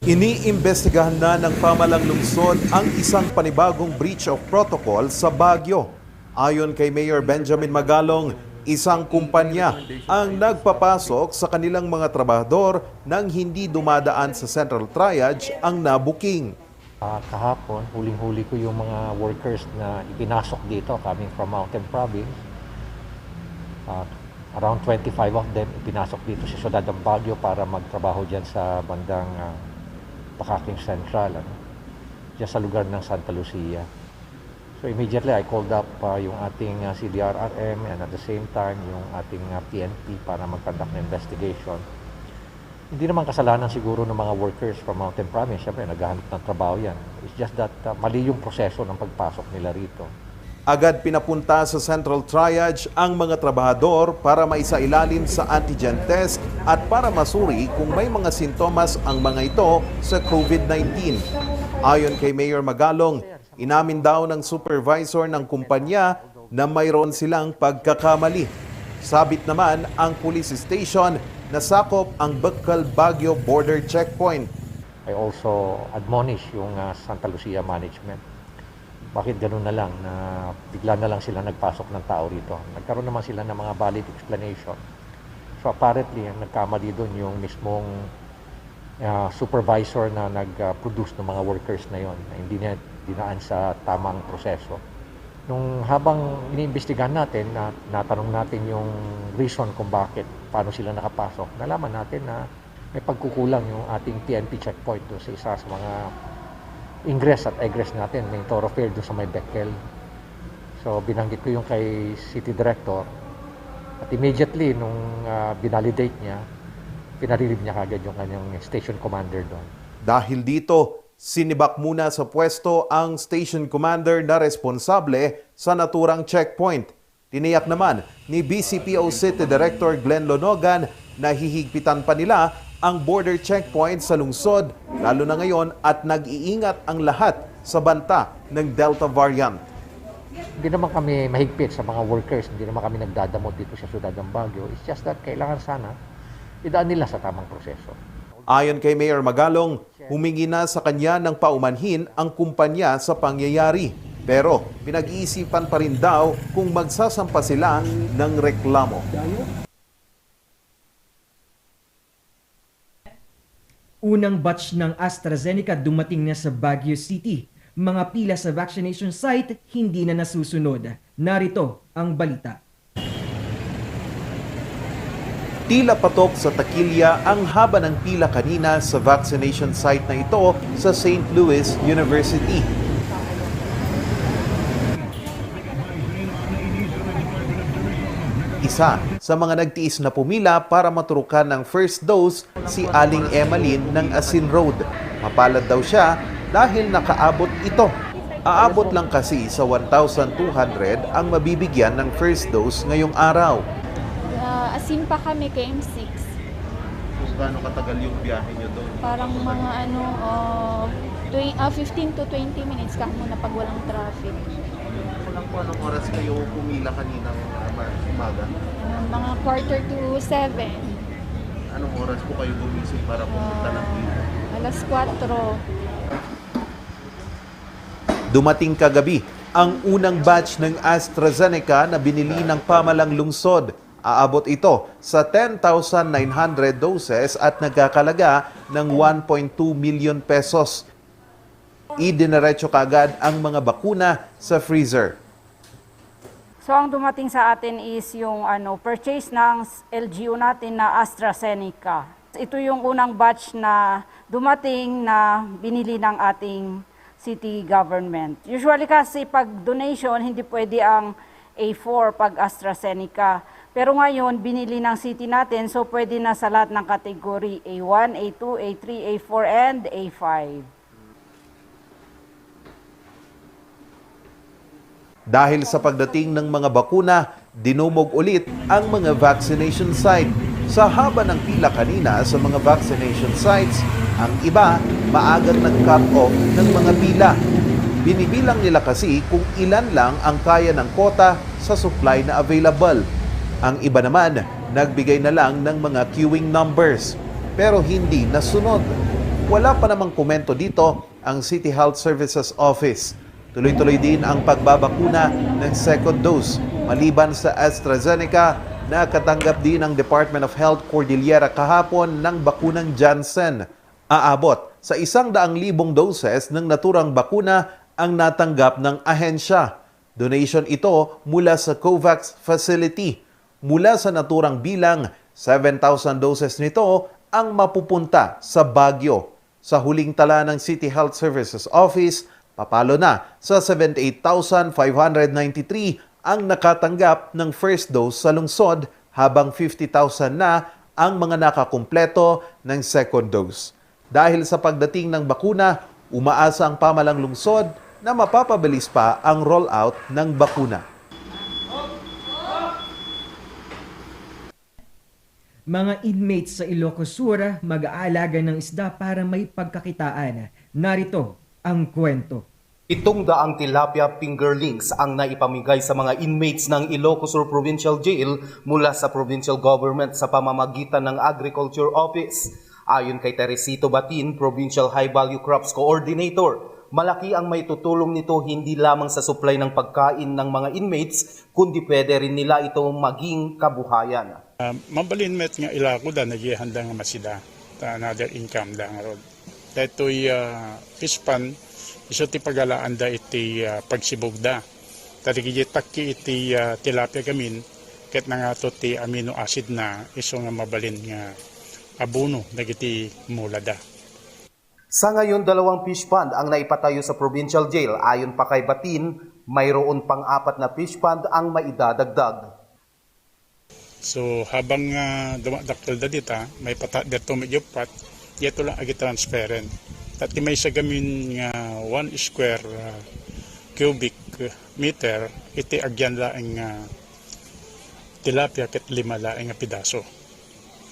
Iniimbestigahan na ng pamalang lungsod ang isang panibagong breach of protocol sa Baguio. Ayon kay Mayor Benjamin Magalong, isang kumpanya ang nagpapasok sa kanilang mga trabahador nang hindi dumadaan sa Central Triage ang nabuking. Kahapon, huling-huli ko yung mga workers na ipinasok dito coming from Mountain Province. Around 25 of them ipinasok dito sa siyudad ng Baguio para magtrabaho dyan sa bandang Pakaking Central, dyan sa lugar ng Santa Lucia. So immediately I called up yung ating CDRRM and at the same time yung ating PNP para mag-conduct ng investigation. Hindi naman kasalanan siguro ng mga workers from Mountain Province. Siyempre, naghahanap ng trabaho yan. It's just that mali yung proseso ng pagpasok nila rito. Agad pinapunta sa Central Triage ang mga trabahador para maisailalim sa antigen test at para masuri kung may mga sintomas ang mga ito sa COVID-19. Ayon kay Mayor Magalong, inamin daw ng supervisor ng kumpanya na mayroon silang pagkakamali. Sabit naman ang police station na sakop ang Bacal-Baguio border checkpoint. I also admonish yung Santa Lucia management. Bakit ganun na lang na bigla na lang sila nagpasok ng tao rito? Nagkaroon naman sila ng mga valid explanation. So apparently, nagkamali doon yung mismong supervisor na nag-produce ng mga workers na yon, na hindi niya dinaan sa tamang proseso. Nung habang iniimbestigahan natin, natanong natin yung reason kung bakit, paano sila nakapasok, nalaman natin na may pagkukulang yung ating PNP checkpoint doon sa isa sa mga ingress at egress natin, may thoroughfare doon sa may Baccal. So binanggit ko yung kay City Director at immediately nung binalidate niya, pinarelieve niya kagad yung kanyang station commander doon. Dahil dito, sinibak muna sa pwesto ang station commander na responsable sa naturang checkpoint. Tiniyak naman ni BCPO City Director Glenn Lonogan na hihigpitan pa nila ang border checkpoint sa lungsod, lalo na ngayon at nag-iingat ang lahat sa banta ng Delta variant. Hindi naman kami mahigpit sa mga workers, hindi naman kami nagdadamot dito sa syudad ng Baguio. It's just that kailangan sana idaan nila sa tamang proseso. Ayon kay Mayor Magalong, humingi na sa kanya ng paumanhin ang kumpanya sa pangyayari. Pero pinag-iisipan pa rin daw kung magsasampa sila ng reklamo. Unang batch ng AstraZeneca dumating na sa Baguio City. Mga pila sa vaccination site hindi na nasusunod. Narito ang balita. Tila patok sa takilya ang haba ng pila kanina sa vaccination site na ito sa St. Louis University. Isa sa mga nagtiis na pumila para maturukan ng first dose si Aling Emmeline ng Asin Road. Mapalad daw siya dahil nakaabot ito. Aabot lang kasi sa 1,200 ang mabibigyan ng first dose ngayong araw. Asin pa kami kay M6. Kung gaano katagal yung biyahe nyo doon? Parang mga 15 to 20 minutes ka muna pag walang traffic. Walang po anong oras kayo pumila kaninang umaga? Mga 6:45 to 7. Anong oras po kayo gumising para pumunta ng pila? Alas 4. Dumating kagabi ang unang batch ng AstraZeneca na binili ng pamalang lungsod. Aabot ito sa 10,900 doses at nagkakalaga ng 1.2 million pesos. Idiniretso kaagad ang mga bakuna sa freezer. So ang dumating sa atin is yung purchase ng LGU natin na AstraZeneca. Ito yung unang batch na dumating na binili ng ating city government. Usually kasi pag donation, hindi pwede ang A4 pag AstraZeneca. Pero ngayon, binili ng city natin, so pwede na sa lahat ng kategory A1, A2, A3, A4, and A5. Dahil sa pagdating ng mga bakuna, dinumog ulit ang mga vaccination site. Sa haba ng pila kanina sa mga vaccination sites, ang iba maagang nag-cut off ng mga pila. Binibilang nila kasi kung ilan lang ang kaya ng kota sa supply na available. Ang iba naman, nagbigay na lang ng mga queuing numbers. Pero hindi nasunod. Wala pa namang komento dito ang City Health Services Office. Tuloy-tuloy din ang pagbabakuna ng second dose. Maliban sa AstraZeneca, nakatanggap din ang Department of Health Cordillera kahapon ng bakunang Janssen. Aabot sa 100,000 doses ng naturang bakuna ang natanggap ng ahensya. Donation ito mula sa COVAX facility. Mula sa naturang bilang, 7,000 doses nito ang mapupunta sa Baguio. Sa huling tala ng City Health Services Office, papalo na sa 78,593 ang nakatanggap ng first dose sa lungsod habang 50,000 na ang mga nakakumpleto ng second dose. Dahil sa pagdating ng bakuna, umaasa ang pamalang lungsod na mapapabilis pa ang rollout ng bakuna. Mga inmates sa Ilocos Sur mag-aalaga ng isda para may pagkakitaan. Narito ang kwento. Itong daang tilapia fingerlings ang naipamigay sa mga inmates ng Ilocos Sur Provincial Jail mula sa provincial government sa pamamagitan ng Agriculture Office. Ayon kay Teresito Batin, Provincial High Value Crops Coordinator, malaki ang may tutulong nito hindi lamang sa supply ng pagkain ng mga inmates, kundi pwede rin nila ito maging kabuhayan. Mabalin met nga ilako da nagihanda nga masida ta another income da nga rod. Datoy fish pan iso ti pagalaan da iti pagsibog da. Tadi takki iti tilapia gamin ket nga to ti amino acid na iso nga mabalin nga abono dagiti mula da. Sa ngayon, 2 fish pond ang naipatayo sa provincial jail. Ayon pa kay Batin, mayroon pang 4 na fish pond ang maidadagdag. So habang dumadaktal da dita, may pata dito medyo pat, dito lang agi transparent. Tati may sa gamin nga 1 square cubic meter, iti agyan laing tilapia ket 5 laing nga pidaso.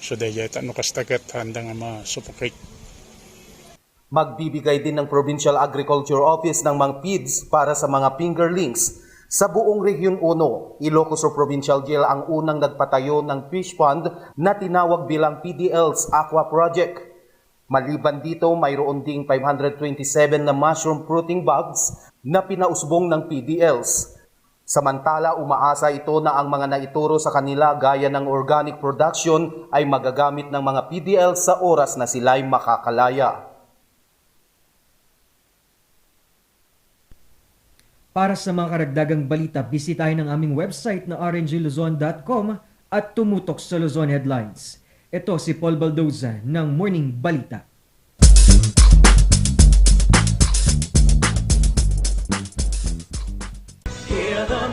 So dayet ano kastaket handa nga ma-suffocate. Magbibigay din ng Provincial Agriculture Office ng mga PIDS para sa mga fingerlings. Sa buong Region 1, Ilocos Sur Provincial Jail ang unang nagpatayo ng fish pond na tinawag bilang PDL's Aqua Project. Maliban dito, mayroon ding 527 na mushroom fruiting bags na pinausbong ng PDLs. Samantala, umaasa ito na ang mga naituro sa kanila gaya ng organic production ay magagamit ng mga PDL sa oras na sila'y makakalaya. Para sa mga karagdagang balita, bisitahin ang aming website na rngluzon.com at tumutok sa Luzon Headlines. Ito si Paul Baldoza ng Morning Balita. Hear the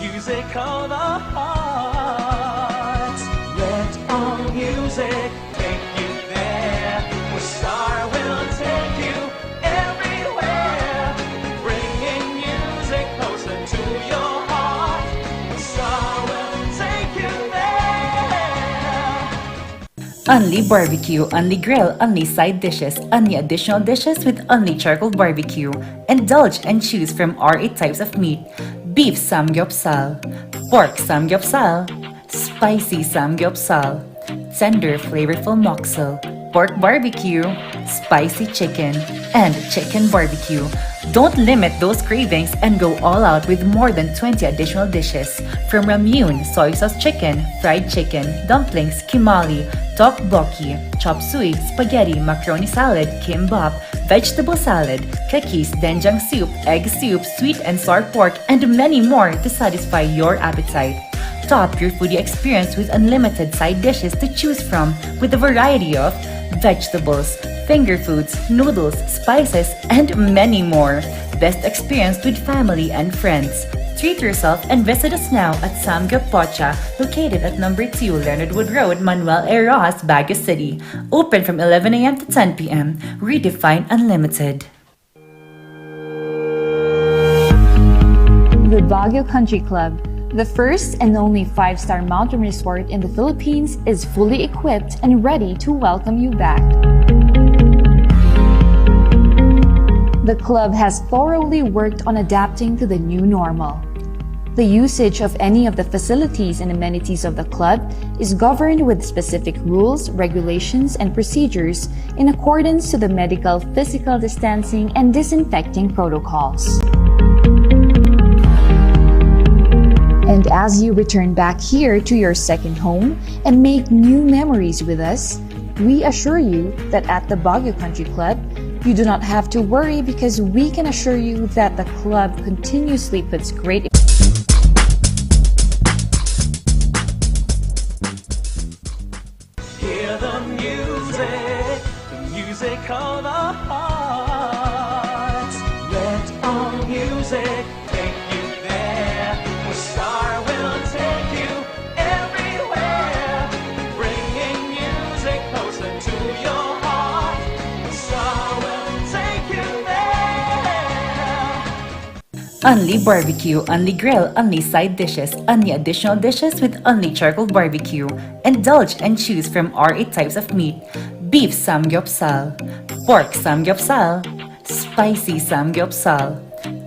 music of the heart. Let all music take you there, where Star will take you everywhere, bringing music closer to your heart. Star will take you there. Only barbecue, only grill, only side dishes, only additional dishes with only charcoal barbecue. Indulge and choose from our 8 types of meat. Beef samgyeopsal, pork samgyeopsal, spicy samgyeopsal, tender flavorful moksel, pork barbecue, spicy chicken, and chicken barbecue. Don't limit those cravings and go all out with more than 20 additional dishes. From ramyun, soy sauce chicken, fried chicken, dumplings, kimali, tteokbokki, chop suey, spaghetti, macaroni salad, kimbap, vegetable salad, kakis, doenjang soup, egg soup, sweet and sour pork, and many more to satisfy your appetite. Top your foodie experience with unlimited side dishes to choose from with a variety of vegetables, finger foods, noodles, spices, and many more. Best experience with family and friends. Treat yourself and visit us now at Samgyup Pocha, located at number 2 Leonard Wood Road, Manuel A. Rojas, Baguio City. Open from 11 a.m. to 10 p.m. Redefine Unlimited. The Baguio Country Club, the first and only 5-star mountain resort in the Philippines, is fully equipped and ready to welcome you back. The club has thoroughly worked on adapting to the new normal. The usage of any of the facilities and amenities of the club is governed with specific rules, regulations, and procedures in accordance to the medical, physical distancing, and disinfecting protocols. And as you return back here to your second home and make new memories with us, we assure you that at the Baguio Country Club, you do not have to worry because we can assure you that the club continuously puts great Hear the music of the heart. Let all music take you there, where Star will take you everywhere, bringing music closer to your heart. Star will take you there. Only barbecue, only grill, only side dishes, only additional dishes with only charcoal barbecue. Indulge and choose from our 8 types of meat. Beef samgyeopsal, pork samgyeopsal, spicy samgyeopsal,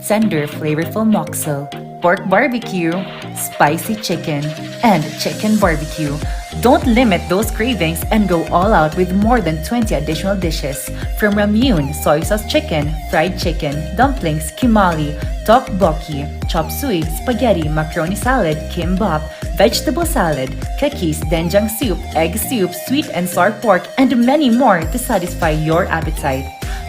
tender flavorful moksel, pork barbecue, spicy chicken, and chicken barbecue. Don't limit those cravings and go all out with more than 20 additional dishes. From ramyun, soy sauce chicken, fried chicken, dumplings, kimali, tteokbokki, chop suey, spaghetti, macaroni salad, kimbap, vegetable salad, kakis, doenjang soup, egg soup, sweet and sour pork, and many more to satisfy your appetite.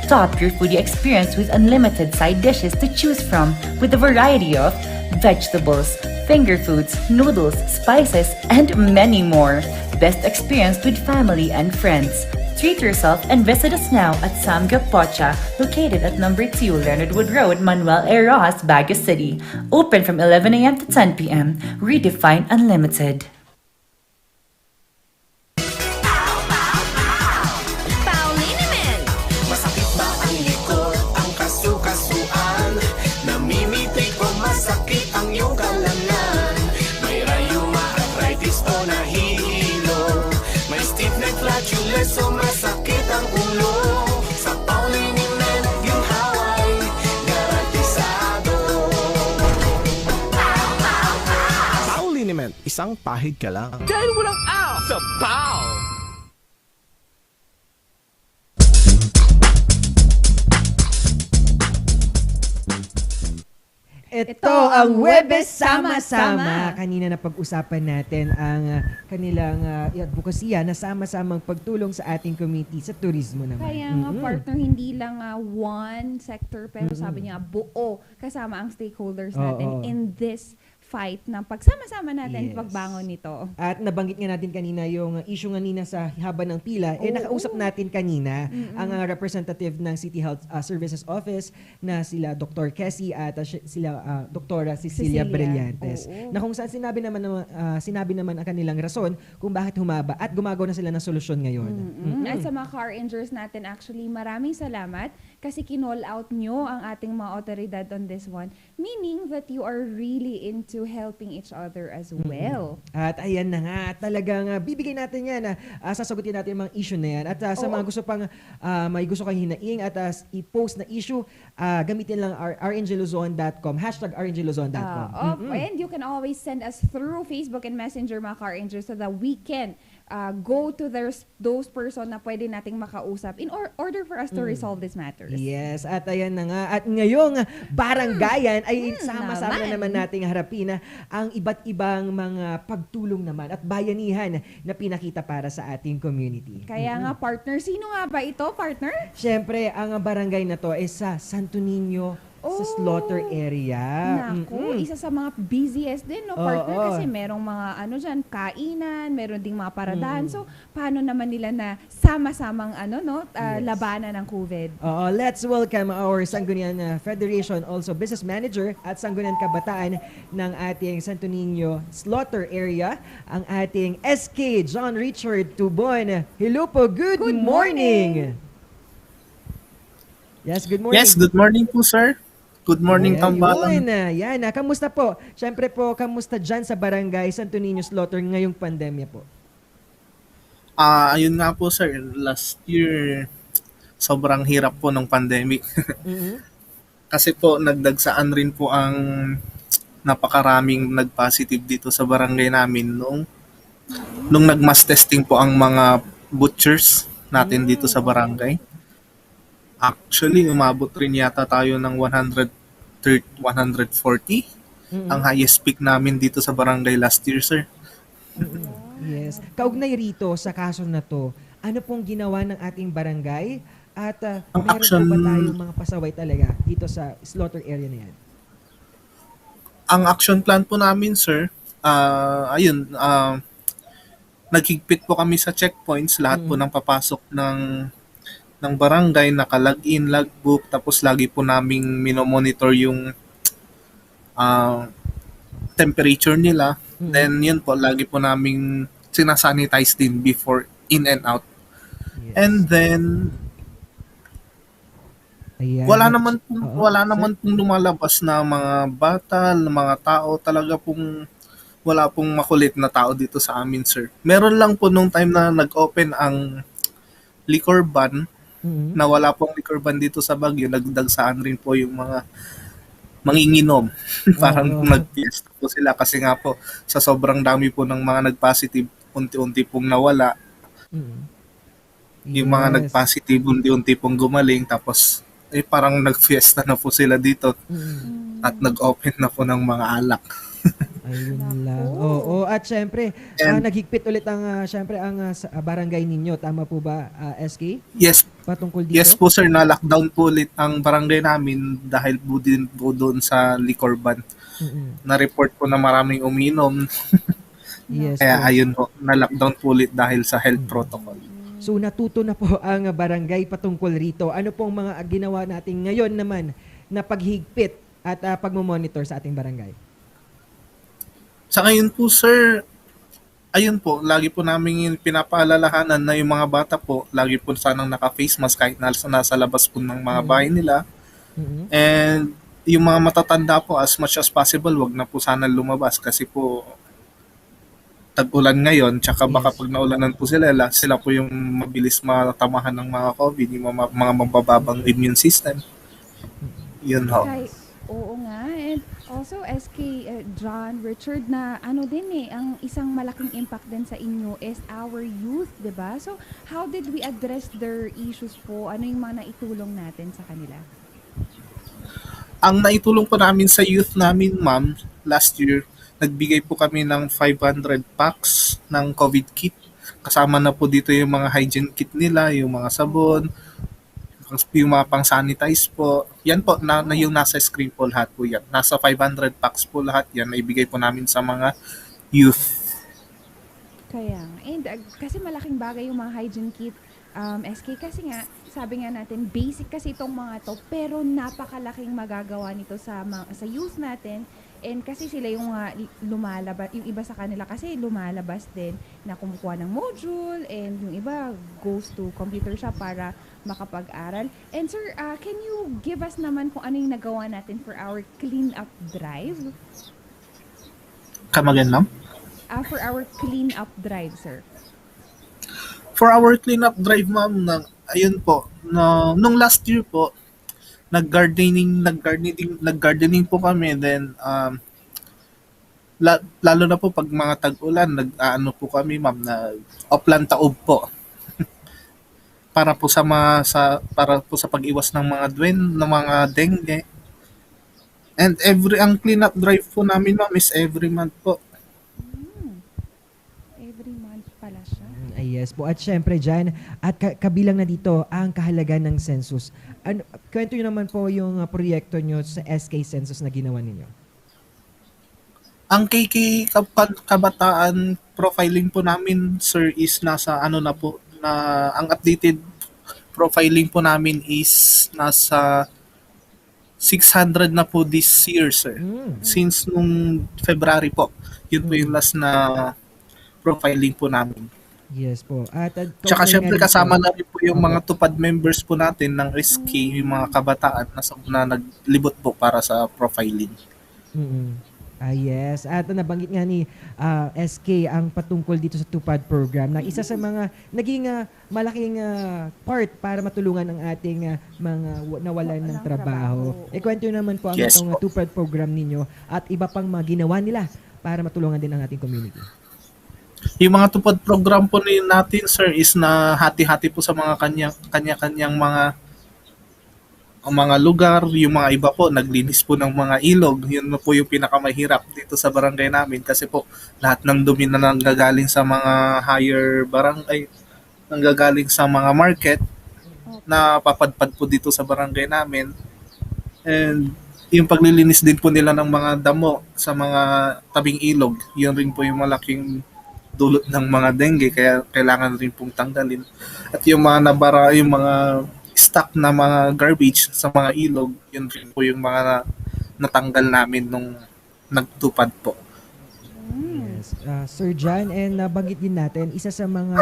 Top your foodie experience with unlimited side dishes to choose from with a variety of vegetables, finger foods, noodles, spices, and many more. Best experience with family and friends. Treat yourself and visit us now at Samgyup Pocha, located at number 2 Leonard Wood Road, Manuel A. Rojas, Baguio City. Open from 11 a.m. to 10 p.m. Redefine Unlimited. Masakit ba ang likod, ang kasukasuan? Namimitik o masakit ang iyong kalamnan? May rayuma, arthritis o nahihilo? May stiff neck, flatulence o masakit ang ulo? isang pahig ka lang. Dahil walang out sa POW! Ito ang Webes Sama-Sama. Kanina na pag-usapan natin ang kanilang advokasya na sama-samang pagtulong sa ating community sa turismo naman. Kaya nga, partner, hindi lang one sector, pero sabi niya, buo kasama ang stakeholders natin in this fight ng pagsama-sama natin pagbangon nito. At nabanggit nga natin kanina yung issue kanina sa haba ng pila. Nakausap natin kanina ang representative ng City Health Services Office na sila Dr. Cassie at sila Dr. Cecilia Brillantes. Na kung saan sinabi naman ang kanilang rason kung bakit humaba at gumagawa na sila ng solusyon ngayon. At sa mga car injuries natin, actually, maraming salamat kasi kinall out nyo ang ating mga otoridad on this one. Meaning that you are really into helping each other as well. At ayan na nga, talagang bibigay natin yan, sasagutin natin yung mga issue na yan. At sa mga gusto pang may gusto kang hinaing at i-post na issue, gamitin lang rngluzon.com, #rngluzon.com. And you can always send us through Facebook and Messenger, mga car injuries, so that we can go to those person na pwede nating makausap in order for us to resolve these matters. Yes, at ayan na nga. At ngayong baranggayan ay sama-sama na naman nating harapin ang iba't ibang mga pagtulong naman at bayanihan na pinakita para sa ating community. Kaya nga, partner, sino nga ba ito, partner? Siyempre, ang barangay na to ay sa Santo Niño, sa slaughter area. Naku, isa sa mga busiest din, no, partner? Kasi merong mga kainan, meron ding mga paradahan. So, paano naman nila na sama-samang labanan ng COVID? Let's welcome our Sangguniang Federation, also Business Manager at Sangguniang Kabataan ng ating Santo Niño Slaughter Area, ang ating SK John Richard Tubon. Hello po, good morning! Yes, good morning. Yes, good morning po, sir. Good morning, Tambalang. Yan. Kamusta po? Siyempre po, kamusta dyan sa barangay Santo Niño Slaughter ngayong pandemya po? Ayun nga po, sir. Last year, sobrang hirap po ng pandemic. Kasi po, nagdagsaan rin po ang napakaraming nag-positive dito sa barangay namin nung nag-mass testing po ang mga butchers natin dito sa barangay. Actually, umabot rin yata tayo ng 140. Ang highest peak namin dito sa barangay last year, sir. Yes. Kaugnay rito sa kaso na to, ano pong ginawa ng ating barangay? At meron po ba tayong mga pasaway talaga dito sa slaughter area na yan? Ang action plan po namin, sir, naghigpit po kami sa checkpoints. Lahat po ng papasok ng barangay, naka-login, logbook, tapos lagi po naming minomonitor yung temperature nila. Then yun po, lagi po naming sinasanitize din before in and out. And then wala naman pong lumalabas na mga bata, mga tao, talaga pong wala pong makulit na tao dito sa amin, sir. Meron lang po nung time na nag-open ang liquor ban, na wala pong liquor ban dito sa Baguio, nagdagsaan rin po yung mga manginginom. Parang nag-fiesta po sila kasi nga po sa sobrang dami po ng mga nag-positive, unti-unti pong nawala. Yung mga nag-positive, unti-unti pong gumaling, tapos parang nag-fiesta na po sila dito at nag-open na po ng mga alak. Ayun lang. At syempre, naghigpit ulit ang barangay ninyo. Tama po ba, SK? Yes. Patungkol dito? Yes po, sir. Na-lockdown po ulit ang barangay namin dahil po din po doon sa liquor ban. Na-report po na maraming uminom. Yes. Kaya ayun po, na-lockdown po ulit dahil sa health protocol. So natuto na po ang barangay patungkol rito. Ano pong mga ginawa natin ngayon naman na paghigpit at pagmamonitor sa ating barangay? Sa ngayon po, sir, ayun po, lagi po namin pinapaalalahanan na yung mga bata po, lagi po sanang naka-face mask kahit nasa labas po ng mga bahay nila. And yung mga matatanda po, as much as possible, wag na po sana lumabas kasi po tag-ulan ngayon, tsaka baka pag naulanan po sila po yung mabilis matamahan ng mga COVID, yung mga mabababang immune system. Yun ho. Oo nga. And And also, SK John, Richard, na ano din ang isang malaking impact din sa inyo is our youth, di ba? So, how did we address their issues po? Ano yung mga naitulong natin sa kanila? Ang naitulong po namin sa youth namin, ma'am, last year, nagbigay po kami ng 500 packs ng COVID kit. Kasama na po dito yung mga hygiene kit nila, yung mga sabon, yung mga pang-sanitize po. Yan po, na yung nasa screen po lahat po yan. Nasa 500 packs po lahat yan na ibigay po namin sa mga youth. Kaya, and kasi malaking bagay yung mga hygiene kit, SK, kasi nga, sabi nga natin, basic kasi itong mga to, pero napakalaking magagawa nito sa youth natin. And kasi sila yung lumalabas, yung iba sa kanila kasi lumalabas din na kumukuha ng module, and yung iba goes to computer shop para makapag-aral. And sir, can you give us naman kung ano yung nagawa natin for our clean-up drive? Come again, ma'am? For our clean-up drive, sir. For our clean-up drive, ma'am, ayun po, nung last year po, nag-gardening po kami. Then lalo na po pag mga tag-ulan, nag-aano po kami, ma'am, na upland taob po. para po sa pag-iwas ng mga ng mga dengue. And ang cleanup drive po namin, ma'am, is every month po. Every month pala siya. Yes po. At syempre dyan, at kabilang na dito ang kahalagan ng census. Kwento nyo naman po yung proyekto nyo sa SK Census na ginawa ninyo. Ang KK Kabataan profiling po namin, sir, is nasa na po, na ang updated profiling po namin is nasa 600 na po this year, sir. Since nung February po. Yun po yung last na profiling po namin. Yes po. At tsaka syempre kasama na rin po yung mga tupad members po natin ng SK, yung mga kabataan na naglibot po para sa profiling. Yes. At nabanggit nga ni SK ang patungkol dito sa tupad program na isa sa mga naging malaking part para matulungan ang ating mga nawalan ng trabaho. Kwento naman po ang itong tupad program ninyo at iba pang mga ginawa nila para matulungan din ang ating community. Yung mga tupad program po natin, sir, is na hati-hati po sa mga kanya-kanyang mga lugar. Yung mga iba po, naglinis po ng mga ilog. Yun po yung pinakamahirap dito sa barangay namin kasi po lahat ng dumi na nanggagaling sa mga higher barangay, nanggagaling sa mga market na papadpad po dito sa barangay namin. And yung paglilinis din po nila ng mga damo sa mga tabing ilog, yun rin po yung malaking dulot ng mga dengue, kaya kailangan rin pong tanggalin. At yung mga nabara, yung mga stock na mga garbage sa mga ilog, yun rin po yung mga natanggal namin nung nagtupad po. Yes. Sir John, and nabanggit din natin, isa sa mga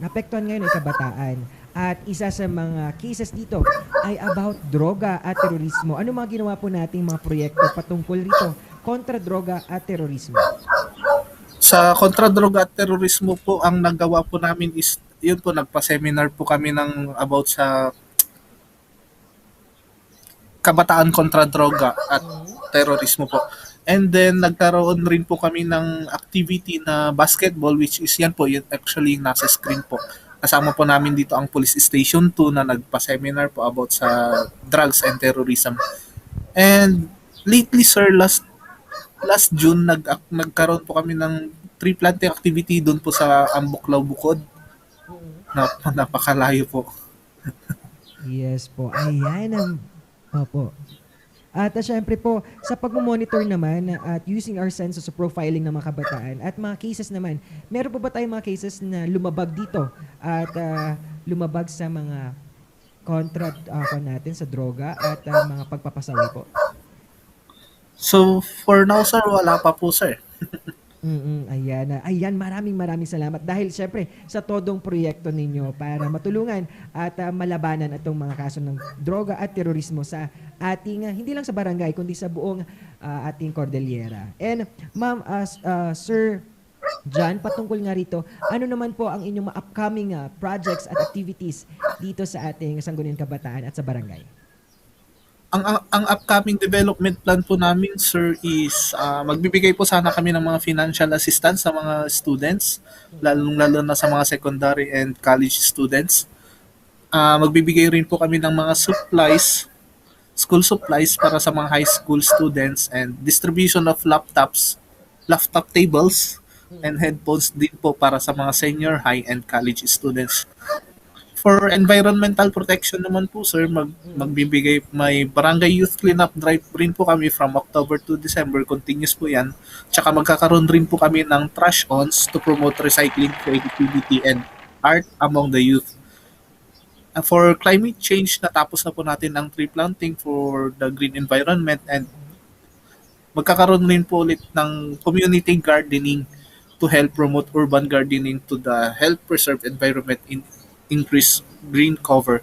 naapektuhan ngayon ay kabataan. At isa sa mga cases dito ay about droga at terorismo. Ano mga ginawa po nating mga proyekto patungkol rito kontra droga at terorismo? Sa kontra-droga at terorismo po, ang nagawa po namin is, yun po, nagpa-seminar po kami about sa kabataan kontra droga at terorismo po. And then, nagkaroon rin po kami ng activity na basketball, which is yan po, yun actually nasa screen po. Kasama po namin dito ang Police Station 2 na nagpa-seminar po about sa drugs and terrorism. And lately, sir, last June, nagkaroon po kami ng tree planting activity doon po sa Ambuklaw Bukod. Napakalayo po. Yes po. Ayan. Opo. At syempre po, sa pag-monitor naman at using our census sa profiling ng mga kabataan at mga cases naman, meron po ba tayong mga cases na lumabag dito at lumabag sa mga kontra natin sa droga at mga pagpapasaway po? So, for now, sir, wala pa po, sir. Ayan, maraming salamat dahil syempre sa todong proyekto ninyo para matulungan at malabanan itong mga kaso ng droga at terorismo sa ating, hindi lang sa barangay, kundi sa buong ating Cordillera. And ma'am, Sir John, patungkol nga rito, ano naman po ang inyong upcoming projects at activities dito sa ating Sangguniang Kabataan at sa barangay? ang upcoming development plan po namin, sir, is magbibigay po sana kami ng mga financial assistance sa mga students, lalong-lalo na sa mga secondary and college students. Magbibigay rin po kami ng mga supplies, school supplies para sa mga high school students, and distribution of laptop tables, and headphones din po para sa mga senior high and college students. For environmental protection naman po, sir, magbibigay, may barangay youth cleanup drive rin po kami from October to December, continuous po yan. Tsaka magkakaroon rin po kami ng trash-ons to promote recycling, creativity, and art among the youth. For climate change, natapos na po natin ang tree planting for the green environment, and magkakaroon rin po ulit ng community gardening to help promote urban gardening to the help preserve environment in increase green cover.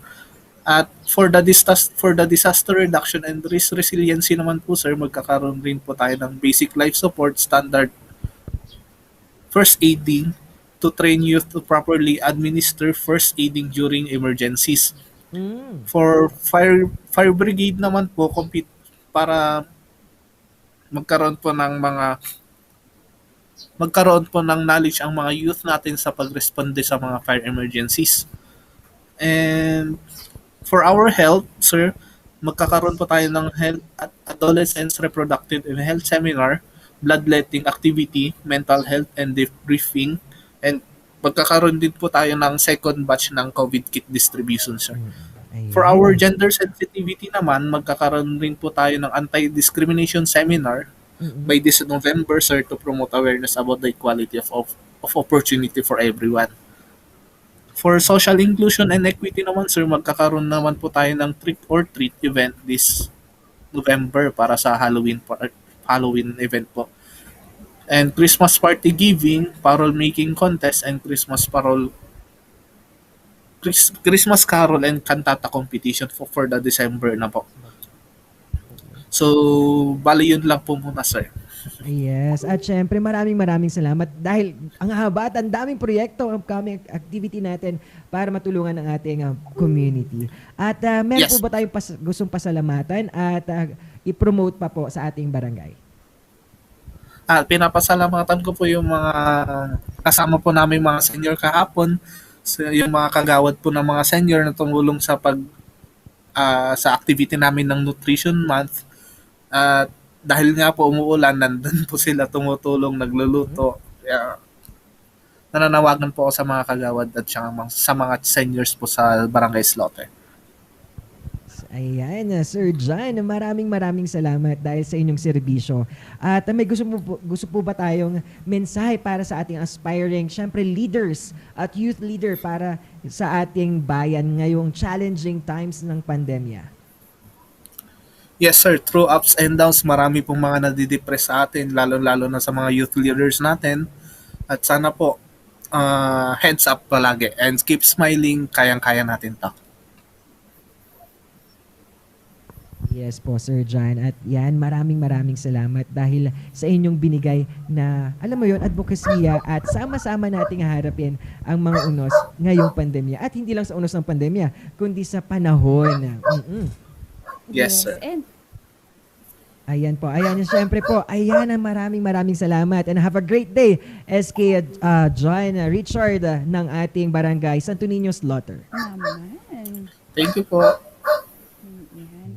At for the disaster reduction and risk resiliency naman po, sir, magkakaroon rin po tayo ng basic life support, standard first aiding to train youth to properly administer first aiding during emergencies. For fire brigade naman po, para magkaroon po ng knowledge ang mga youth natin sa pagresponde sa mga fire emergencies. And for our health, sir, magkakaroon po tayo ng health at adolescents reproductive and health seminar, bloodletting activity, mental health and debriefing, and magkakaroon din po tayo ng second batch ng COVID kit distribution, sir. For our gender sensitivity naman, magkakaroon rin po tayo ng anti-discrimination seminar by this November, sir, to promote awareness about the equality of opportunity for everyone. For social inclusion and equity naman, sir, magkakaroon naman po tayo ng trick or treat event this November para sa Halloween event po. And Christmas party giving, parol making contest, and Christmas carol and cantata competition for the December na po. So, bali yun lang po muna, sir. Yes, at syempre maraming salamat dahil ang haba at ang daming proyekto ang upcoming activity natin para matulungan ang ating community. At meron po ba tayong gustong pasalamatan at i-promote pa po sa ating barangay? Pinapasalamatan ko po yung mga kasama po namin mga senior kahapon, yung mga kagawad po ng mga senior na tumulong sa sa activity namin ng Nutrition Month. At dahil nga po umuulan, nandun po sila tumutulong, nagluluto. Kaya nananawagan po ako sa mga kagawad at sa mga seniors po sa Barangay Slaughter. Ayan, Sir John, maraming salamat dahil sa inyong serbisyo. At may gusto po ba tayong mensahe para sa ating aspiring, syempre leaders at youth leader para sa ating bayan ngayong challenging times ng pandemya? Yes, sir. Through ups and downs, marami pong mga nadidepress sa atin, lalo-lalo na sa mga youth leaders natin. At sana po, heads up palagi and keep smiling, kayang-kaya natin to. Yes po, Sir John. At yan, maraming salamat dahil sa inyong binigay na, alam mo yon, advokasya at sama-sama nating haharapin ang mga unos ngayong pandemya. At hindi lang sa unos ng pandemya, kundi sa panahon. Yes, sir. And ayan po. Ayan, syempre po. Ayan, maraming salamat. And have a great day, SK John Richard ng ating barangay Santo Niño Slaughter. naman. Thank you po.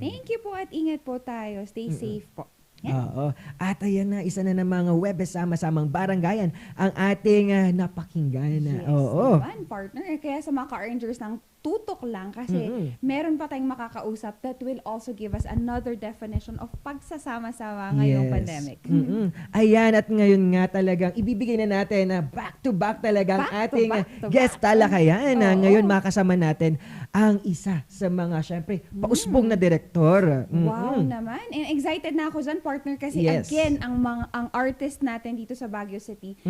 Thank you po at ingat po tayo. Stay safe po. Oo. At ayan na, isa na ng mga Webes sama-samang barangayan ang ating napakinggan. Yes, Oo. naman, partner. Kaya sa mga ka-earners ng tutok lang kasi meron pa tayong makakausap that will also give us another definition of pagsasama-sama ngayong pandemic. Ayan, at ngayon nga talagang ibibigay na natin na back-to-back talagang ating guest talakayan. Ngayon makasama natin ang isa sa mga, syempre, pausbong na direktor. Wow naman. And excited na ako dyan, partner, kasi again, ang artist natin dito sa Baguio City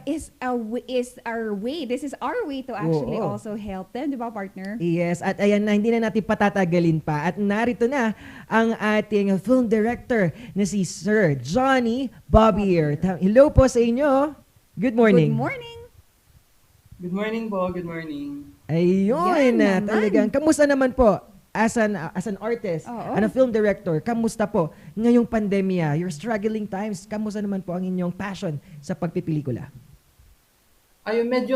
is our way. This is our way to actually also help them, di ba, partner? Yes, at ayan na, hindi na natin patatagalin pa. At narito na ang ating film director na si Sir Johnny Bobbier. Hello po sa inyo. Good morning. Good morning. Good morning po, good morning. Ayun, talagang, kamusta naman po? as an artist, and a film director, kamusta po ngayong pandemya, your struggling times, kamusta naman po ang inyong passion sa pagpipelikula? Ayun, medyo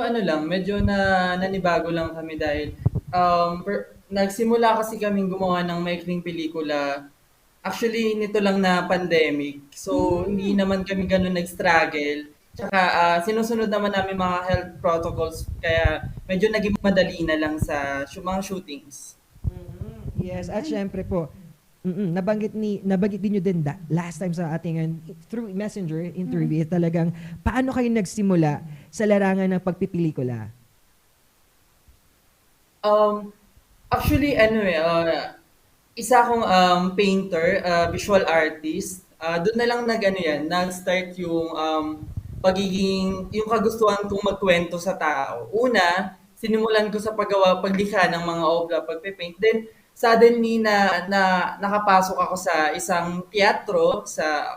nanibago lang kami dahil nagsimula kasi kaming gumawa ng maikling pelikula. Actually, nito lang na pandemic. So, hindi naman kami ganun nag-struggle. Tsaka, sinusunod naman namin mga health protocols. Kaya, medyo naging madali na lang sa mga shootings. Yes, at syempre po, nabanggit din nyo din last time sa ating through messenger interview, talagang paano kayo nagsimula sa larangan ng pagpipelikula? Actually, isa akong painter, visual artist. Doon na lang nag-start yung yung kagustuhan kong magkwento sa tao. Una, sinimulan ko sa paglikha ng mga obra, pagpe-paint. Then, suddenly nakapasok ako sa isang teatro sa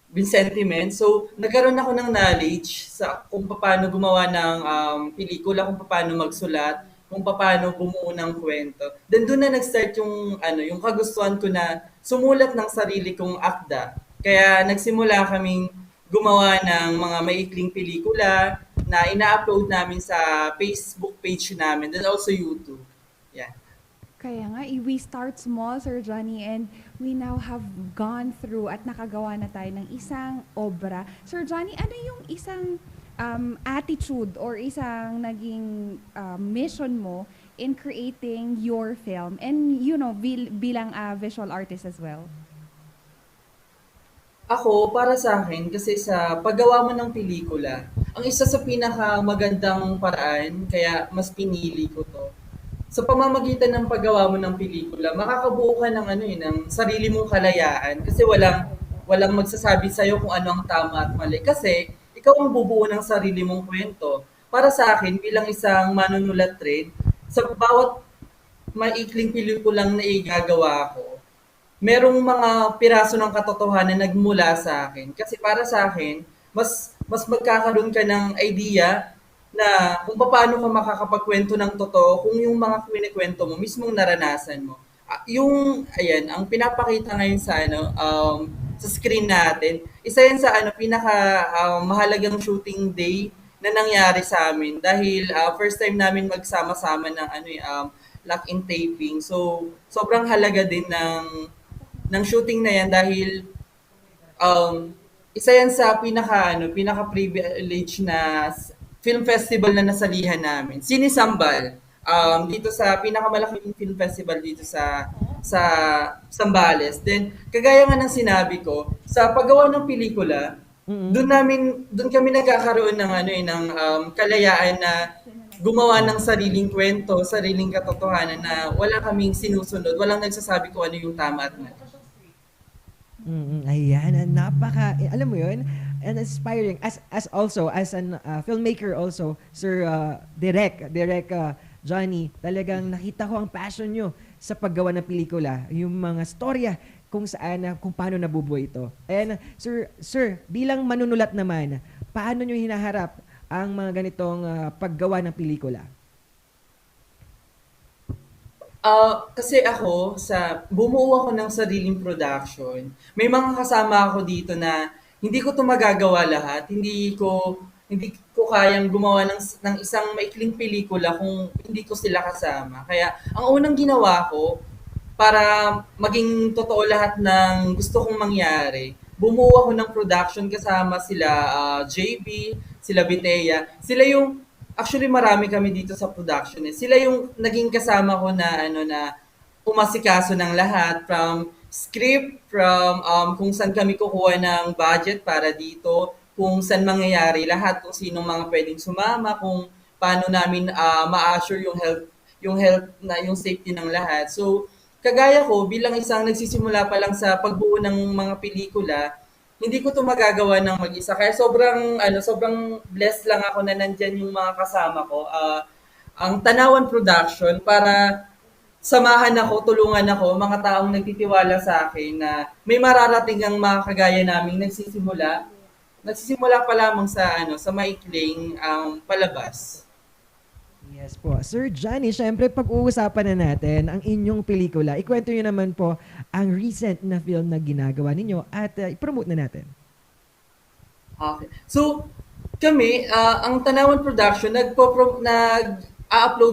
Vincentimen. So, nagkaroon ako ng knowledge sa kung paano gumawa ng pelikula, kung paano magsulat, kung paano bumuo ng kwento. Then doon na nag-start yung kagustuhan ko na sumulat ng sarili kong akda. Kaya nagsimula kaming gumawa ng mga maikling pelikula na ina-upload namin sa Facebook page namin, then also YouTube. Yeah. Kaya nga, we start small, Sir Johnny, and we now have gone through at nakagawa na tayo ng isang obra. Sir Johnny, ano yung isang attitude or isang naging mission mo in creating your film and bilang a visual artist as well? Ako, para sa akin, kasi sa paggawa mo ng pelikula, ang isa sa pinakamagandang paraan, kaya mas pinili ko to, sa pamamagitan ng paggawa mo ng pelikula, makakabuo ka ng sarili mong kalayaan kasi walang magsasabi sa'yo kung ano ang tama at mali. Kasi ikaw ang bubuo ng sarili mong kwento. Para sa akin, bilang isang manunulat rin, sa bawat maikling pelikulang na igagawa ko, merong mga piraso ng katotohanan na nagmula sa akin. Kasi para sa akin, mas magkakaroon ka ng idea na kung paano ka makakapagkwento ng totoo kung yung mga kwento mo, mismong naranasan mo. Ang pinapakita ngayon sa screen natin, isa yan sa mahalagang shooting day na nangyari sa amin dahil first time namin magsama-sama ng lock-in taping. So, sobrang halaga din ng shooting na yan dahil isa yan sa pinaka-privilege na film festival na nasalihan namin. Sinisambal. Dito sa pinakamalaking film festival dito sa Zambales. Then, kagaya nga ng sinabi ko, sa paggawa ng pelikula, doon kami nagkakaroon ng kalayaan na gumawa ng sariling kwento, sariling katotohanan na wala kaming sinusunod, walang nagsasabi kung ano yung tama at mali. Ayan, alam mo yun, and inspiring as an filmmaker also, Sir Direk Johnny, talagang nakita ko ang passion nyo sa paggawa ng pelikula, yung mga storya kung paano nabubuo ito. And sir, bilang manunulat naman, paano nyo hinaharap ang mga ganitong paggawa ng pelikula? Kasi ako, bumuo ako ng sariling production. May mga kasama ako dito na hindi ko ito magagawa lahat. Hindi ko kayang gumawa ng isang maikling pelikula kung hindi ko sila kasama. Kaya ang unang ginawa ko, para maging totoo lahat ng gusto kong mangyari, bumuo ako ng production kasama sila JB, sila Bitea. Actually marami kami dito sa production. Sila yung naging kasama ko na umasikaso ng lahat, from script, from kung saan kami kukuha ng budget para dito, kung saan mangyayari lahat, kung sinong mga pwedeng sumama, kung paano namin ma-assure yung safety ng lahat. So, kagaya ko, bilang isang nagsisimula pa lang sa pagbuo ng mga pelikula, hindi ko 'to magagawa ng mag-isa. Kaya sobrang blessed lang ako na nandyan yung mga kasama ko. Ang Tanawan Production para samahan ako, tulungan ako, mga taong nagtitiwala sa akin na may mararating ang mga kagaya naming nagsisimula pa lamang sa maikling palabas. Yes po. Sir Johnny, syempre pag-uusapan na natin ang inyong pelikula. Ikwento nyo naman po ang recent na film na ginagawa ninyo at i-promote na natin. Okay. So, kami, ang Tanawan Production, nag-upload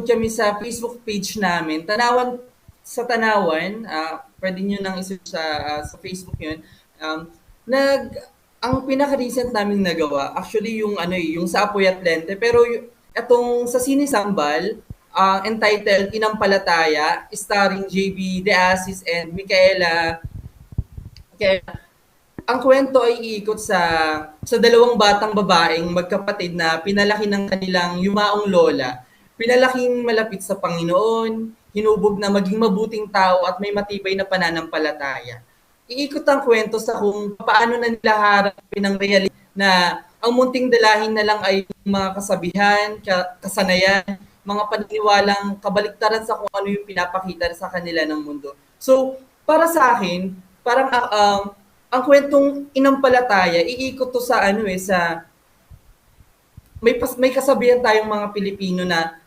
kami sa Facebook page namin. Tanawan sa Tanawan, pwede nyo nang isearch sa Facebook yun. Ang pinaka-recent namin nagawa, actually yung sa Apoy at Lente, pero itong sa Sinisambal, entitled Inampalataya, starring JB De Asis and Micaela. Ang kwento ay iikot sa dalawang batang babaeng magkapatid na pinalaki ng kanilang yumaong lola. Pinalaking malapit sa Panginoon, hinubog na maging mabuting tao at may matibay na pananampalataya. Iikot ang kwento sa kung paano na nila harapin ang realidad na ang munting dalahin na lang ay mga kasabihan, kasanayan, mga paniniwalang kabaliktaran sa kung ano yung pinapakita sa kanila ng mundo. So, para sa akin, parang ang kwentong Inampalataya, iikot to sa may kasabihan tayong mga Pilipino na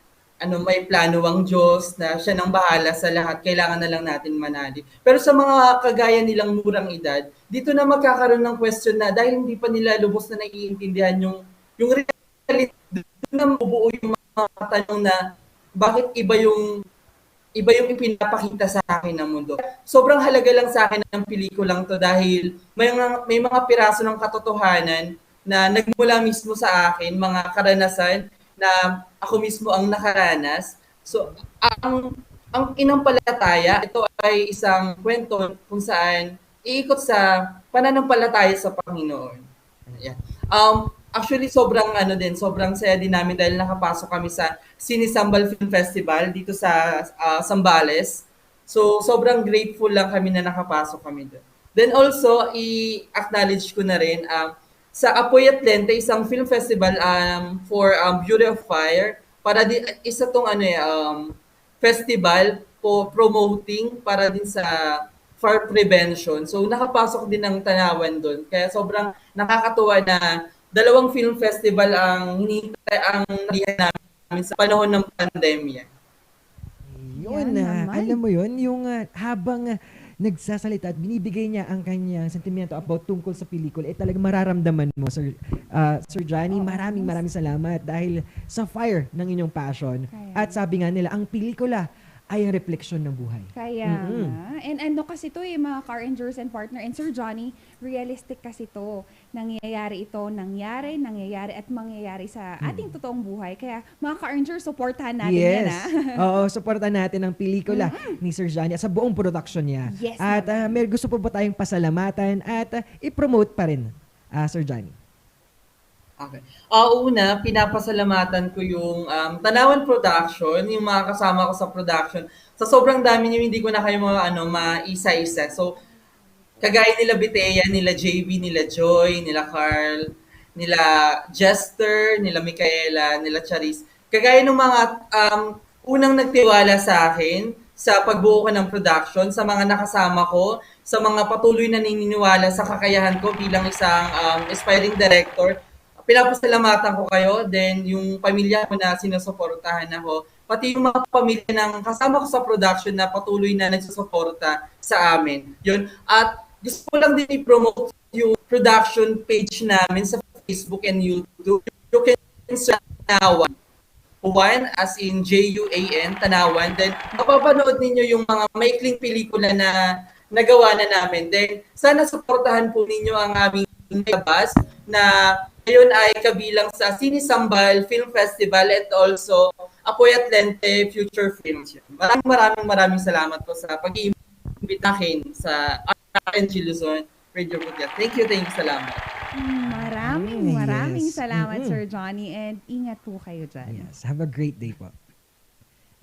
may plano ang Diyos, na siya nang bahala sa lahat, kailangan na lang natin manali. Pero sa mga kagaya nilang murang edad, dito na magkakaroon ng question na dahil hindi pa nila lubos na naiintindihan yung reality, dito na mabubuo yung mga tanong na bakit iba yung ipinapakita sa akin ng mundo. Sobrang halaga lang sa akin ng pelikulang to dahil may mga piraso ng katotohanan na nagmula mismo sa akin, mga karanasan na ako mismo ang nakaranas. So, ang Inampalataya, ito ay isang kwento kung saan iikot sa pananampalataya sa Panginoon. Yeah. Actually, sobrang saya din namin dahil nakapasok kami sa Sinisambal Film Festival dito sa Zambales. So, sobrang grateful lang kami na nakapasok kami doon. Then also, i-acknowledge ko na rin, sa Apoy at Lente, isang film festival for Beauty of Fire, para isa tong festival po promoting para din sa fire prevention. So nakapasok din ng Tanawan doon. Kaya sobrang nakakatuwa na dalawang film festival ang nalihan namin sa panahon ng pandemya. Yun, alam mo yun, yung habang nagsasalita at binibigay niya ang kanyang sentimiento about tungkol sa pelikula, talagang mararamdaman mo, Sir Johnny. Maraming salamat dahil sa fire ng inyong passion. At sabi nga nila, ang pelikula ay ang refleksyon ng buhay. Kaya nga. And kasi to mga Car Rangers and partner and Sir Johnny, realistic kasi to. Nangyayari at mangyayari sa ating totoong buhay. Kaya mga Car Rangers, supportahan natin yan. Oo, supportahan natin ang pelikula ni Sir Johnny at sa buong production niya. Yes, at may gusto po ba tayong pasalamatan at i-promote pa rin, Sir Johnny? Okay. Una, pinapasalamatan ko yung Tanawan Production, yung mga kasama ko sa production. Sa sobrang dami niyo, hindi ko na kayo maisa-isa. So, kagaya nila Bitea, nila JB, nila Joy, nila Carl, nila Jester, nila Micaela, nila Charis. Kagaya ng mga unang nagtiwala sa akin sa pagbuo ko ng production, sa mga nakasama ko, sa mga patuloy na naniniwala sa kakayahan ko bilang isang aspiring director. Pinapasalamatan ko kayo, then yung pamilya ko na sinusuportahan ako, pati yung mga pamilya ng kasama ko sa production na patuloy na nagsusuporta sa amin. Yun. At gusto ko lang din i-promote yung production page namin sa Facebook and YouTube. You can search Tanawan. One, as in J-U-A-N, Tanawan. Then, mapapanood ninyo yung mga maikling pelikula na nagawa na namin. Then, sana suportahan po ninyo ang aming labas na ngayon ay kabilang sa Sinisambal Film Festival at also Apoy at Lente Future Films. Maraming salamat po sa pag-iimbita akin sa RNG Luzon Radio Podcast. Thank you, salamat. Maraming salamat, Sir Johnny, and ingat po kayo dyan. Yes, have a great day po.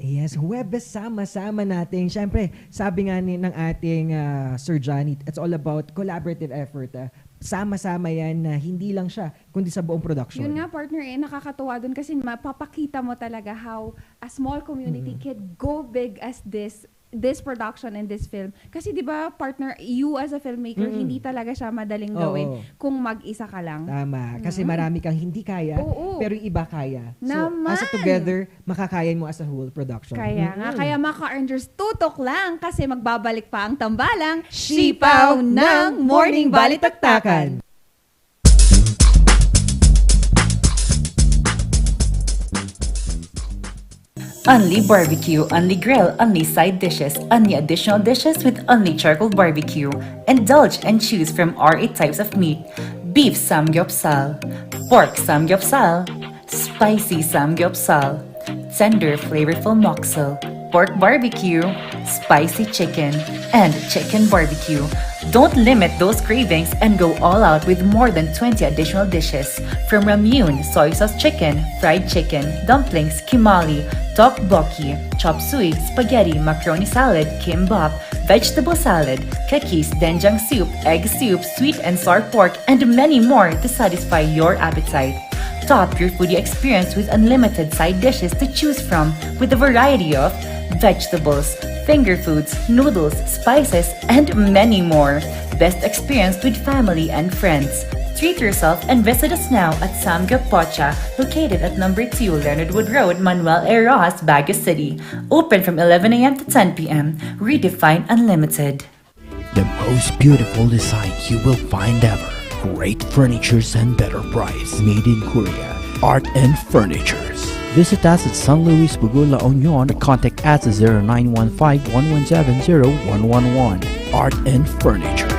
Yes, Huwebes sama-sama natin. Siyempre, sabi nga ng ating Sir Johnny, it's all about collaborative effort. Sama-sama yan na hindi lang siya, kundi sa buong production. Yun nga, partner, nakakatuwa dun kasi mapapakita mo talaga how a small community can go big as this this production and this film. Kasi di ba, partner, you as a filmmaker, hindi talaga siya madaling gawin kung mag-isa ka lang. Tama. Kasi marami kang hindi kaya, pero yung iba kaya. So, Naman. as a together, makakaya mo as a whole production. Kaya nga, kaya mga ka-earners, tutok lang kasi magbabalik pa ang tambalang Sipaw ng Morning Balitaktakan. Only barbecue, only grill, only side dishes, only additional dishes with only charcoal barbecue. Indulge and choose from our 8 types of meat. Beef samgyeopsal, pork samgyeopsal, spicy samgyeopsal, tender flavorful moksel, pork barbecue, spicy chicken, and chicken barbecue. Don't limit those cravings and go all out with more than 20 additional dishes. From ramyun, soy sauce chicken, fried chicken, dumplings, kimali, tteokbokki, chop suey, spaghetti, macaroni salad, kimbap, vegetable salad, kakis, doenjang soup, egg soup, sweet and sour pork, and many more to satisfy your appetite. Top your foodie experience with unlimited side dishes to choose from with a variety of vegetables, finger foods, noodles, spices, and many more. Best experience with family and friends. Treat yourself and visit us now at Samgyup Pocha, located at number 2 Leonard Wood Road, Manuel A. Rojas, Baguio City. Open from 11 a.m. to 10 p.m. Redefine Unlimited. The most beautiful design you will find ever. Great furnitures and better price. Made in Korea. Art and Furnitures. Visit us at San Luis Bugo, La Union. Contact us at 0915-117-0111. Art and Furnitures.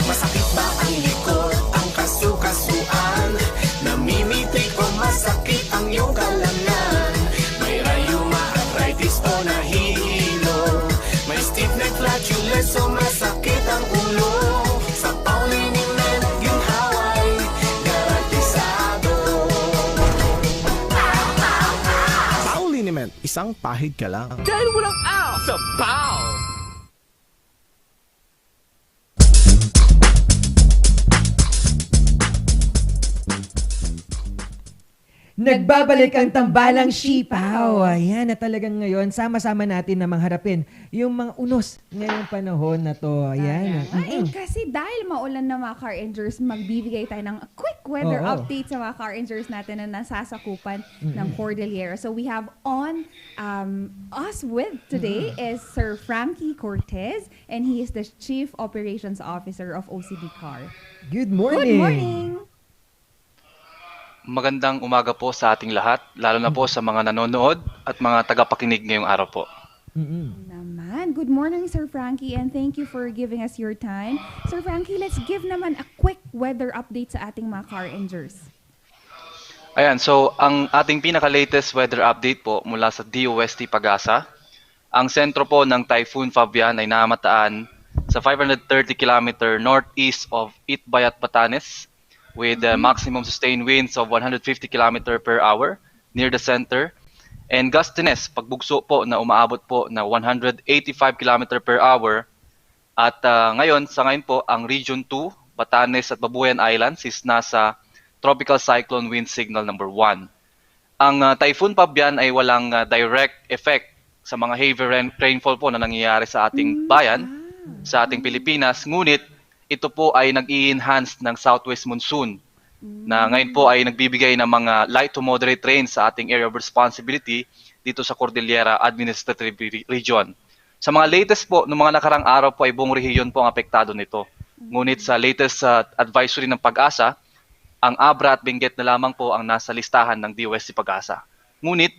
Masakit ba ang likod, ang kasu-kasuan? Namimitik o masakit ang iyong kalamnan? May rayuma, arthritis o nahihilo? May stiff neck, flatulence o masakit ang ulo? Sa Pauliniment, ginhaway, garantisado. Pauliniment, isang pahig ka lang. Dahil walang out sa Pau! Nagbabalik ang tambalang Sipaw. Ayan na talagang ngayon, sama-sama natin na mangharapin yung mga unos ngayong panahon na to. Ayan. Kasi dahil maulan na mga car engines, magbibigay tayo ng quick weather update sa mga car engines natin na nasasakupan ng Cordillera. So we have on us with today is Sir Frankie Cortez, and he is the Chief Operations Officer of OCD Car. Good morning! Good morning! Magandang umaga po sa ating lahat, lalo na po sa mga nanonood at mga tagapakinig ngayong araw po. Naman. Good morning, Sir Frankie, and thank you for giving us your time. Sir Frankie, let's give naman a quick weather update sa ating mga car engines. Ayan, so ang ating pinaka-latest weather update po mula sa DOST Pag-asa. Ang sentro po ng Typhoon Fabian ay namataan sa 530 km northeast of Itbayat, Batanes, with maximum sustained winds of 150 km per hour near the center, and gustiness, pagbugso po na umaabot po na 185 km per hour. At sa ngayon po, ang Region 2, Batanes at Babuyan Islands is nasa Tropical Cyclone Wind Signal number 1. Ang Typhoon Fabian ay walang direct effect sa mga heavy rainfall po na nangyayari sa ating bayan, sa ating Pilipinas, ngunit ito po ay nag-i-enhance ng southwest monsoon na ngayon po ay nagbibigay ng mga light to moderate rains sa ating area of responsibility dito sa Cordillera Administrative Region. Sa mga latest po, noong mga nakarang araw po ay buong rehiyon po ang apektado nito. Ngunit sa latest advisory ng Pag-asa, ang Abra at Benguet na lamang po ang nasa listahan ng DOST Pag-asa. Ngunit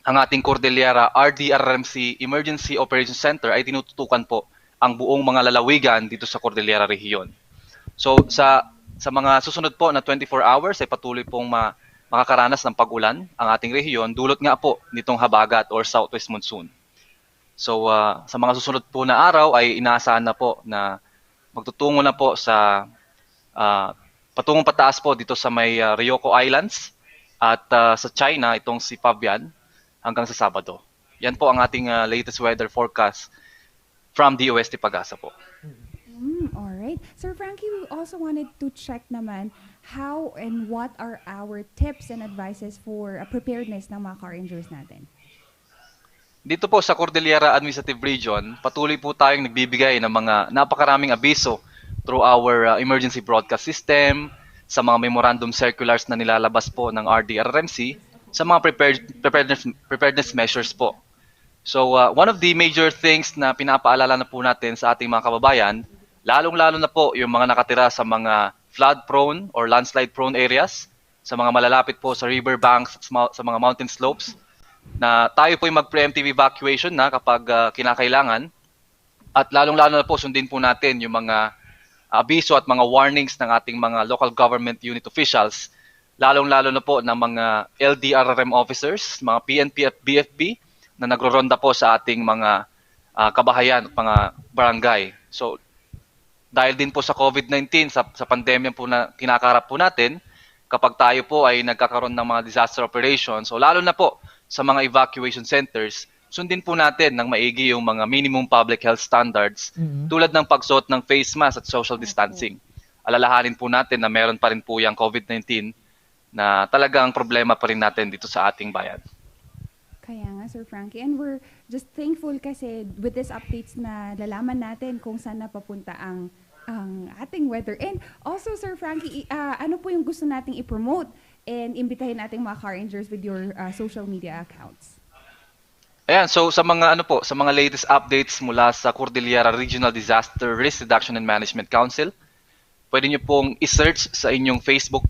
ang ating Cordillera RDRRMC Emergency Operations Center ay tinututukan po ang buong mga lalawigan dito sa Cordillera Region. So sa mga susunod po na 24 hours ay patuloy pong makakaranas ng pag-ulan ang ating rehiyon, dulot nga po nitong habagat or southwest monsoon. So sa mga susunod po na araw ay inaasahan na po na magtutungo na po sa patungong pataas po dito sa may Ryukyu Islands at sa China itong si Fabian hanggang sa Sabado. Yan po ang ating latest weather forecast from DOST Pag-asa po. Alright. Sir Frankie, we also wanted to check naman, how and what are our tips and advices for preparedness ng mga car rangers natin? Dito po sa Cordillera Administrative Region, patuloy po tayong nagbibigay ng mga napakaraming abiso through our emergency broadcast system, sa mga memorandum circulars na nilalabas po ng RDRRMC, sa mga preparedness measures po. So one of the major things na pinapaalala na po natin sa ating mga kababayan, lalong-lalo na po yung mga nakatira sa mga flood-prone or landslide-prone areas, sa mga malalapit po sa river banks, sa mga mountain slopes, na tayo po yung mag-preemptive evacuation na kapag kinakailangan. At lalong-lalo na po sundin po natin yung mga abiso at mga warnings ng ating mga local government unit officials, lalong-lalo na po ng mga LDRRM officers, mga PNP at BFP, na nagroronda po sa ating mga kabahayan at mga barangay. So, dahil din po sa COVID-19, sa pandemya po na kinakarap po natin, kapag tayo po ay nagkakaroon ng mga disaster operations, so lalo na po sa mga evacuation centers, sundin po natin ng maigi yung mga minimum public health standards, tulad ng pagsuot ng face mask at social distancing. Alalahanin po natin na meron pa rin po yung COVID-19 na talagang problema pa rin natin dito sa ating bayan. Kaya nga, Sir Frankie. And we're just thankful kasi with these updates na lalaman natin kung saan napapunta ang ating weather. And also, Sir Frankie, ano po yung gusto nating i-promote and imbitahin nating mga car rangers with your social media accounts? Ayan, so sa mga sa mga latest updates mula sa Cordillera Regional Disaster Risk Reduction and Management Council, pwede niyo pong i-search sa inyong Facebook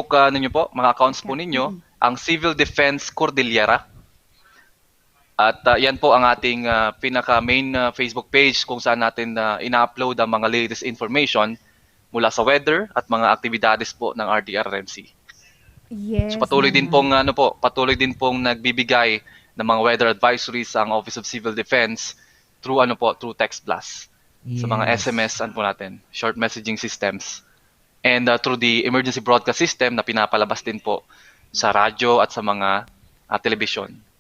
ninyo po, mga accounts po ninyo, ang Civil Defense Cordillera. At yan po ang ating pinaka-main Facebook page kung saan natin ina-upload ang mga latest information mula sa weather at mga aktibidades po ng RDRRMC. Yes. So patuloy din pong nagbibigay ng mga weather advisories ang Office of Civil Defense through through text blast. Sa mga SMS po natin, short messaging systems. And through the emergency broadcast system na pinapalabas din po sa radyo at sa mga telebisyon.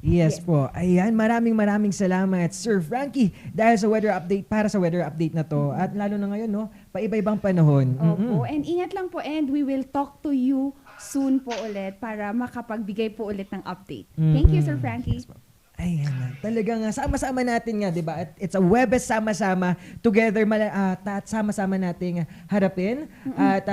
Yes po. Ayan, maraming salamat, Sir Frankie, dahil sa weather update, para sa weather update na to. At lalo na ngayon, no, paiba-ibang panahon. Opo, and ingat lang po, and we will talk to you soon po ulit para makapagbigay po ulit ng update. Thank you, Sir Frankie. Yes, ayan, talagang sama-sama natin nga, di ba? At it's a Webes sama-sama, together, at sama-sama nating harapin at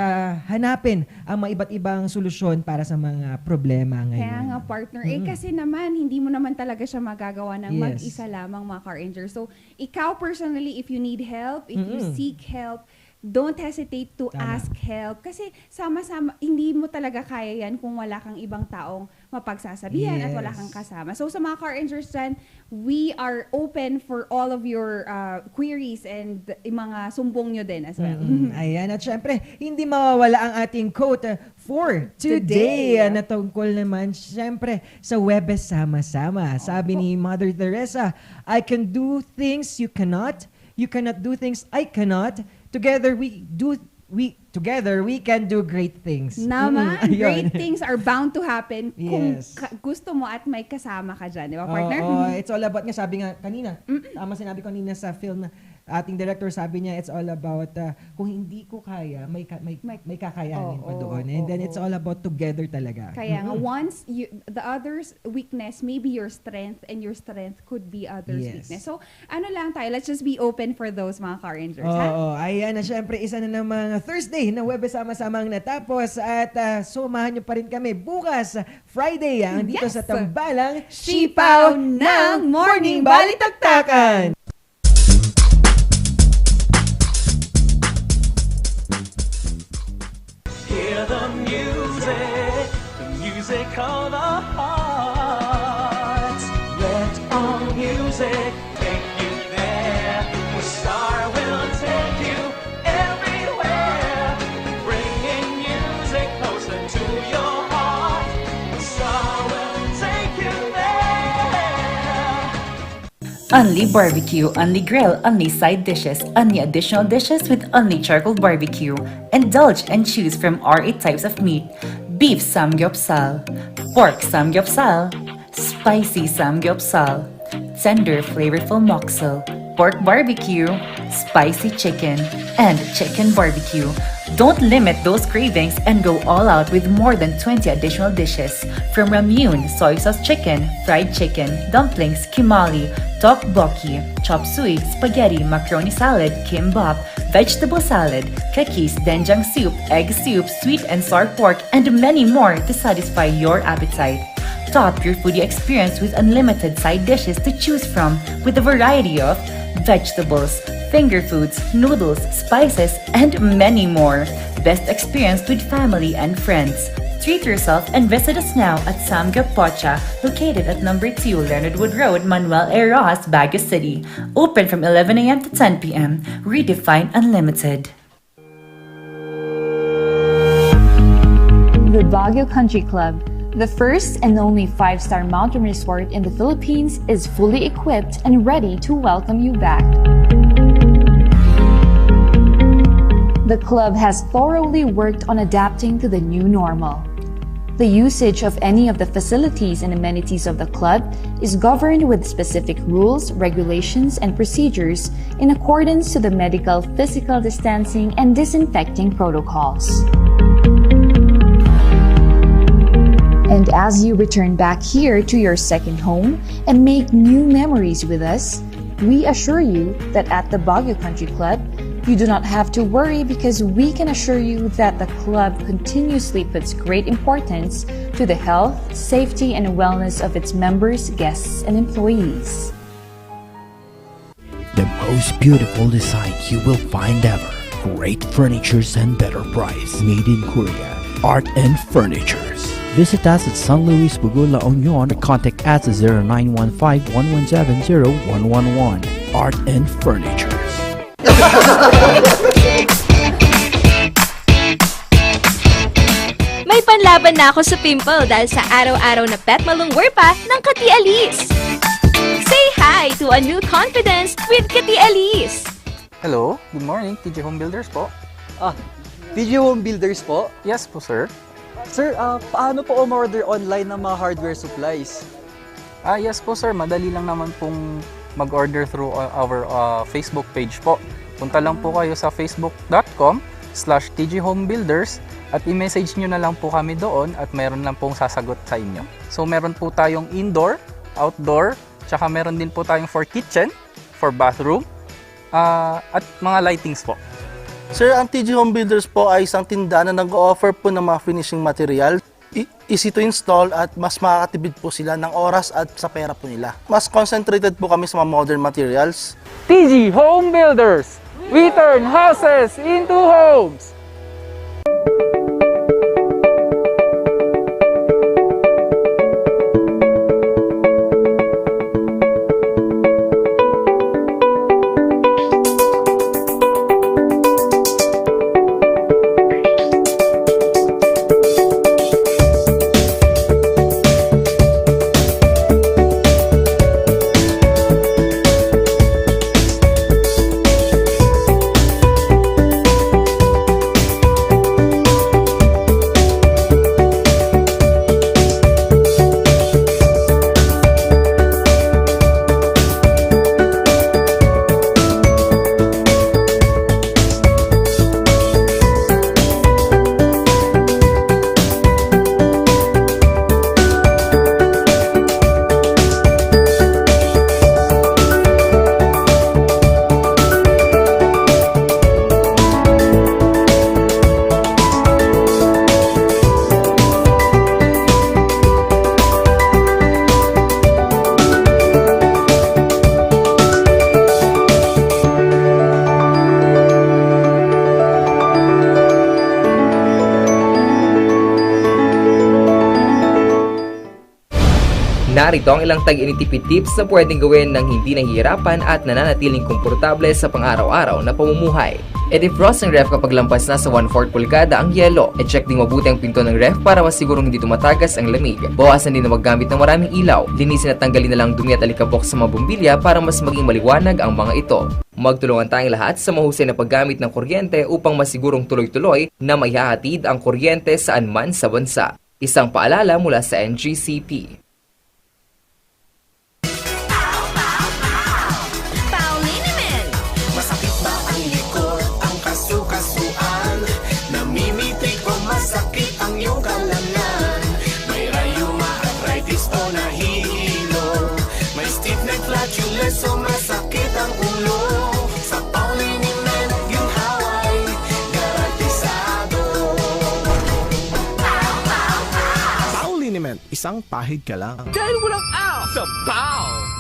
hanapin ang mga iba't ibang solusyon para sa mga problema ngayon. Kaya nga, partner, kasi naman, hindi mo naman talaga siya magagawa ng mag-isa lamang, mga car rangers. So, ikaw personally, if you need help, if you seek help, don't hesitate to ask help. Kasi sama-sama, hindi mo talaga kaya yan kung wala kang ibang taong mapagsasabihan at wala kang kasama. So sa mga car rangers dyan, we are open for all of your queries and mga sumbong nyo din as well. Ayan, at syempre, hindi mawawala ang ating quote for today na tungkol naman syempre sa Webes sama-sama. Sabi ni Mother Teresa, I can do things you cannot do things I cannot. Together we can do great things. Naman, great things are bound to happen kung gusto mo at may kasama ka dyan. Di ba, partner? It's all about, nga sabi nga kanina, tama sinabi ko kanina sa film na ating director, sabi niya, it's all about kung hindi ko kaya, may kakayanin pa doon. And then it's all about together talaga. Kaya nga, once the other's weakness may be your strength and your strength could be others' weakness. So, ano lang tayo, let's just be open for those mga car rangers. Ayan na, syempre, isa na namang Thursday na Webes sama-samang natapos at sumahan nyo pa rin kami bukas, Friday, dito sa Tambalang Sipaw ng Morning Balitaktakan. Hear the music of the heart. Let all music take you there. The star will take you everywhere, bringing music closer to your heart. The star will take you there. Only barbecue, only grill, only side dishes, only additional dishes with only charcoal barbecue. Indulge and choose from our 8 types of meat: beef samgyeopsal, pork samgyeopsal, spicy samgyeopsal, tender flavorful moksel, pork barbecue, spicy chicken, and chicken barbecue. Don't limit those cravings and go all out with more than 20 additional dishes. From ramyun, soy sauce chicken, fried chicken, dumplings, kimali, tteokbokki, chop suey, spaghetti, macaroni salad, kimbap, vegetable salad, kakis, doenjang soup, egg soup, sweet and sour pork, and many more to satisfy your appetite. Top your foodie experience with unlimited side dishes to choose from with a variety of vegetables, finger foods, noodles, spices, and many more. Best experience with family and friends. Treat yourself and visit us now at Samgyup Pocha, located at number 2 Leonard Wood Road, Manuel A. Rojas, Baguio City. Open from 11 a.m. to 10 p.m. Redefine Unlimited. The Baguio Country Club, the first and only 5-star mountain resort in the Philippines, is fully equipped and ready to welcome you back. The club has thoroughly worked on adapting to the new normal. The usage of any of the facilities and amenities of the club is governed with specific rules, regulations, and procedures in accordance to the medical, physical distancing, and disinfecting protocols. And as you return back here to your second home and make new memories with us, we assure you that at the Baguio Country Club, you do not have to worry because we can assure you that the club continuously puts great importance to the health, safety, and wellness of its members, guests, and employees. The most beautiful design you will find ever. Great furnitures and better price. Made in Korea. Art and Furnitures. Visit us at San Luis Bugo, La Union, or contact us at 0915-117-0111. Art and Furnitures. May panlaban na ako sa pimple dahil sa araw-araw na pet malungwer pa ng Kati Alice. Say hi to a new confidence with Kati Alice. Hello, good morning, TG Home Builders po. TG Home Builders po? Yes po, sir. Sir, paano po umorder online ng mga hardware supplies? Yes po, sir. Madali lang naman pong mag-order through our Facebook page po. Punta lang po kayo sa facebook.com/tghomebuilders at i-message nyo na lang po kami doon at meron lang pong sasagot sa inyo. So meron po tayong indoor, outdoor, tsaka meron din po tayong for kitchen, for bathroom, at mga lightings po. Sir, ang TG Home Builders po ay isang tindahan na nag-offer po ng mga finishing material. Easy to install at mas makakatipid po sila ng oras at sa pera po nila. Mas concentrated po kami sa mga modern materials. TG Home Builders! We turn houses into homes! Narito ang ilang tag-initipid tips na pwedeng gawin ng hindi nahihirapan at nananatiling komportable sa pang-araw-araw na pamumuhay. I-defrost ang ref kapag lampas na sa 1/4 pulgada ang yelo. I-check din mabuti ang pinto ng ref para masigurong hindi tumatagas ang lamig. Bawasan din na maggamit ng maraming ilaw. Linisin at tanggalin na lang dumi at alikabok sa mga bumbilya para mas maging maliwanag ang mga ito. Magtulungan tayong lahat sa mahusay na paggamit ng kuryente upang masigurong tuloy-tuloy na maihahatid ang kuryente saan man sa bansa. Isang paalala mula sa NGCP. Paulini Liniment, isang pahig ka lang. Dahil walang out sa BAO!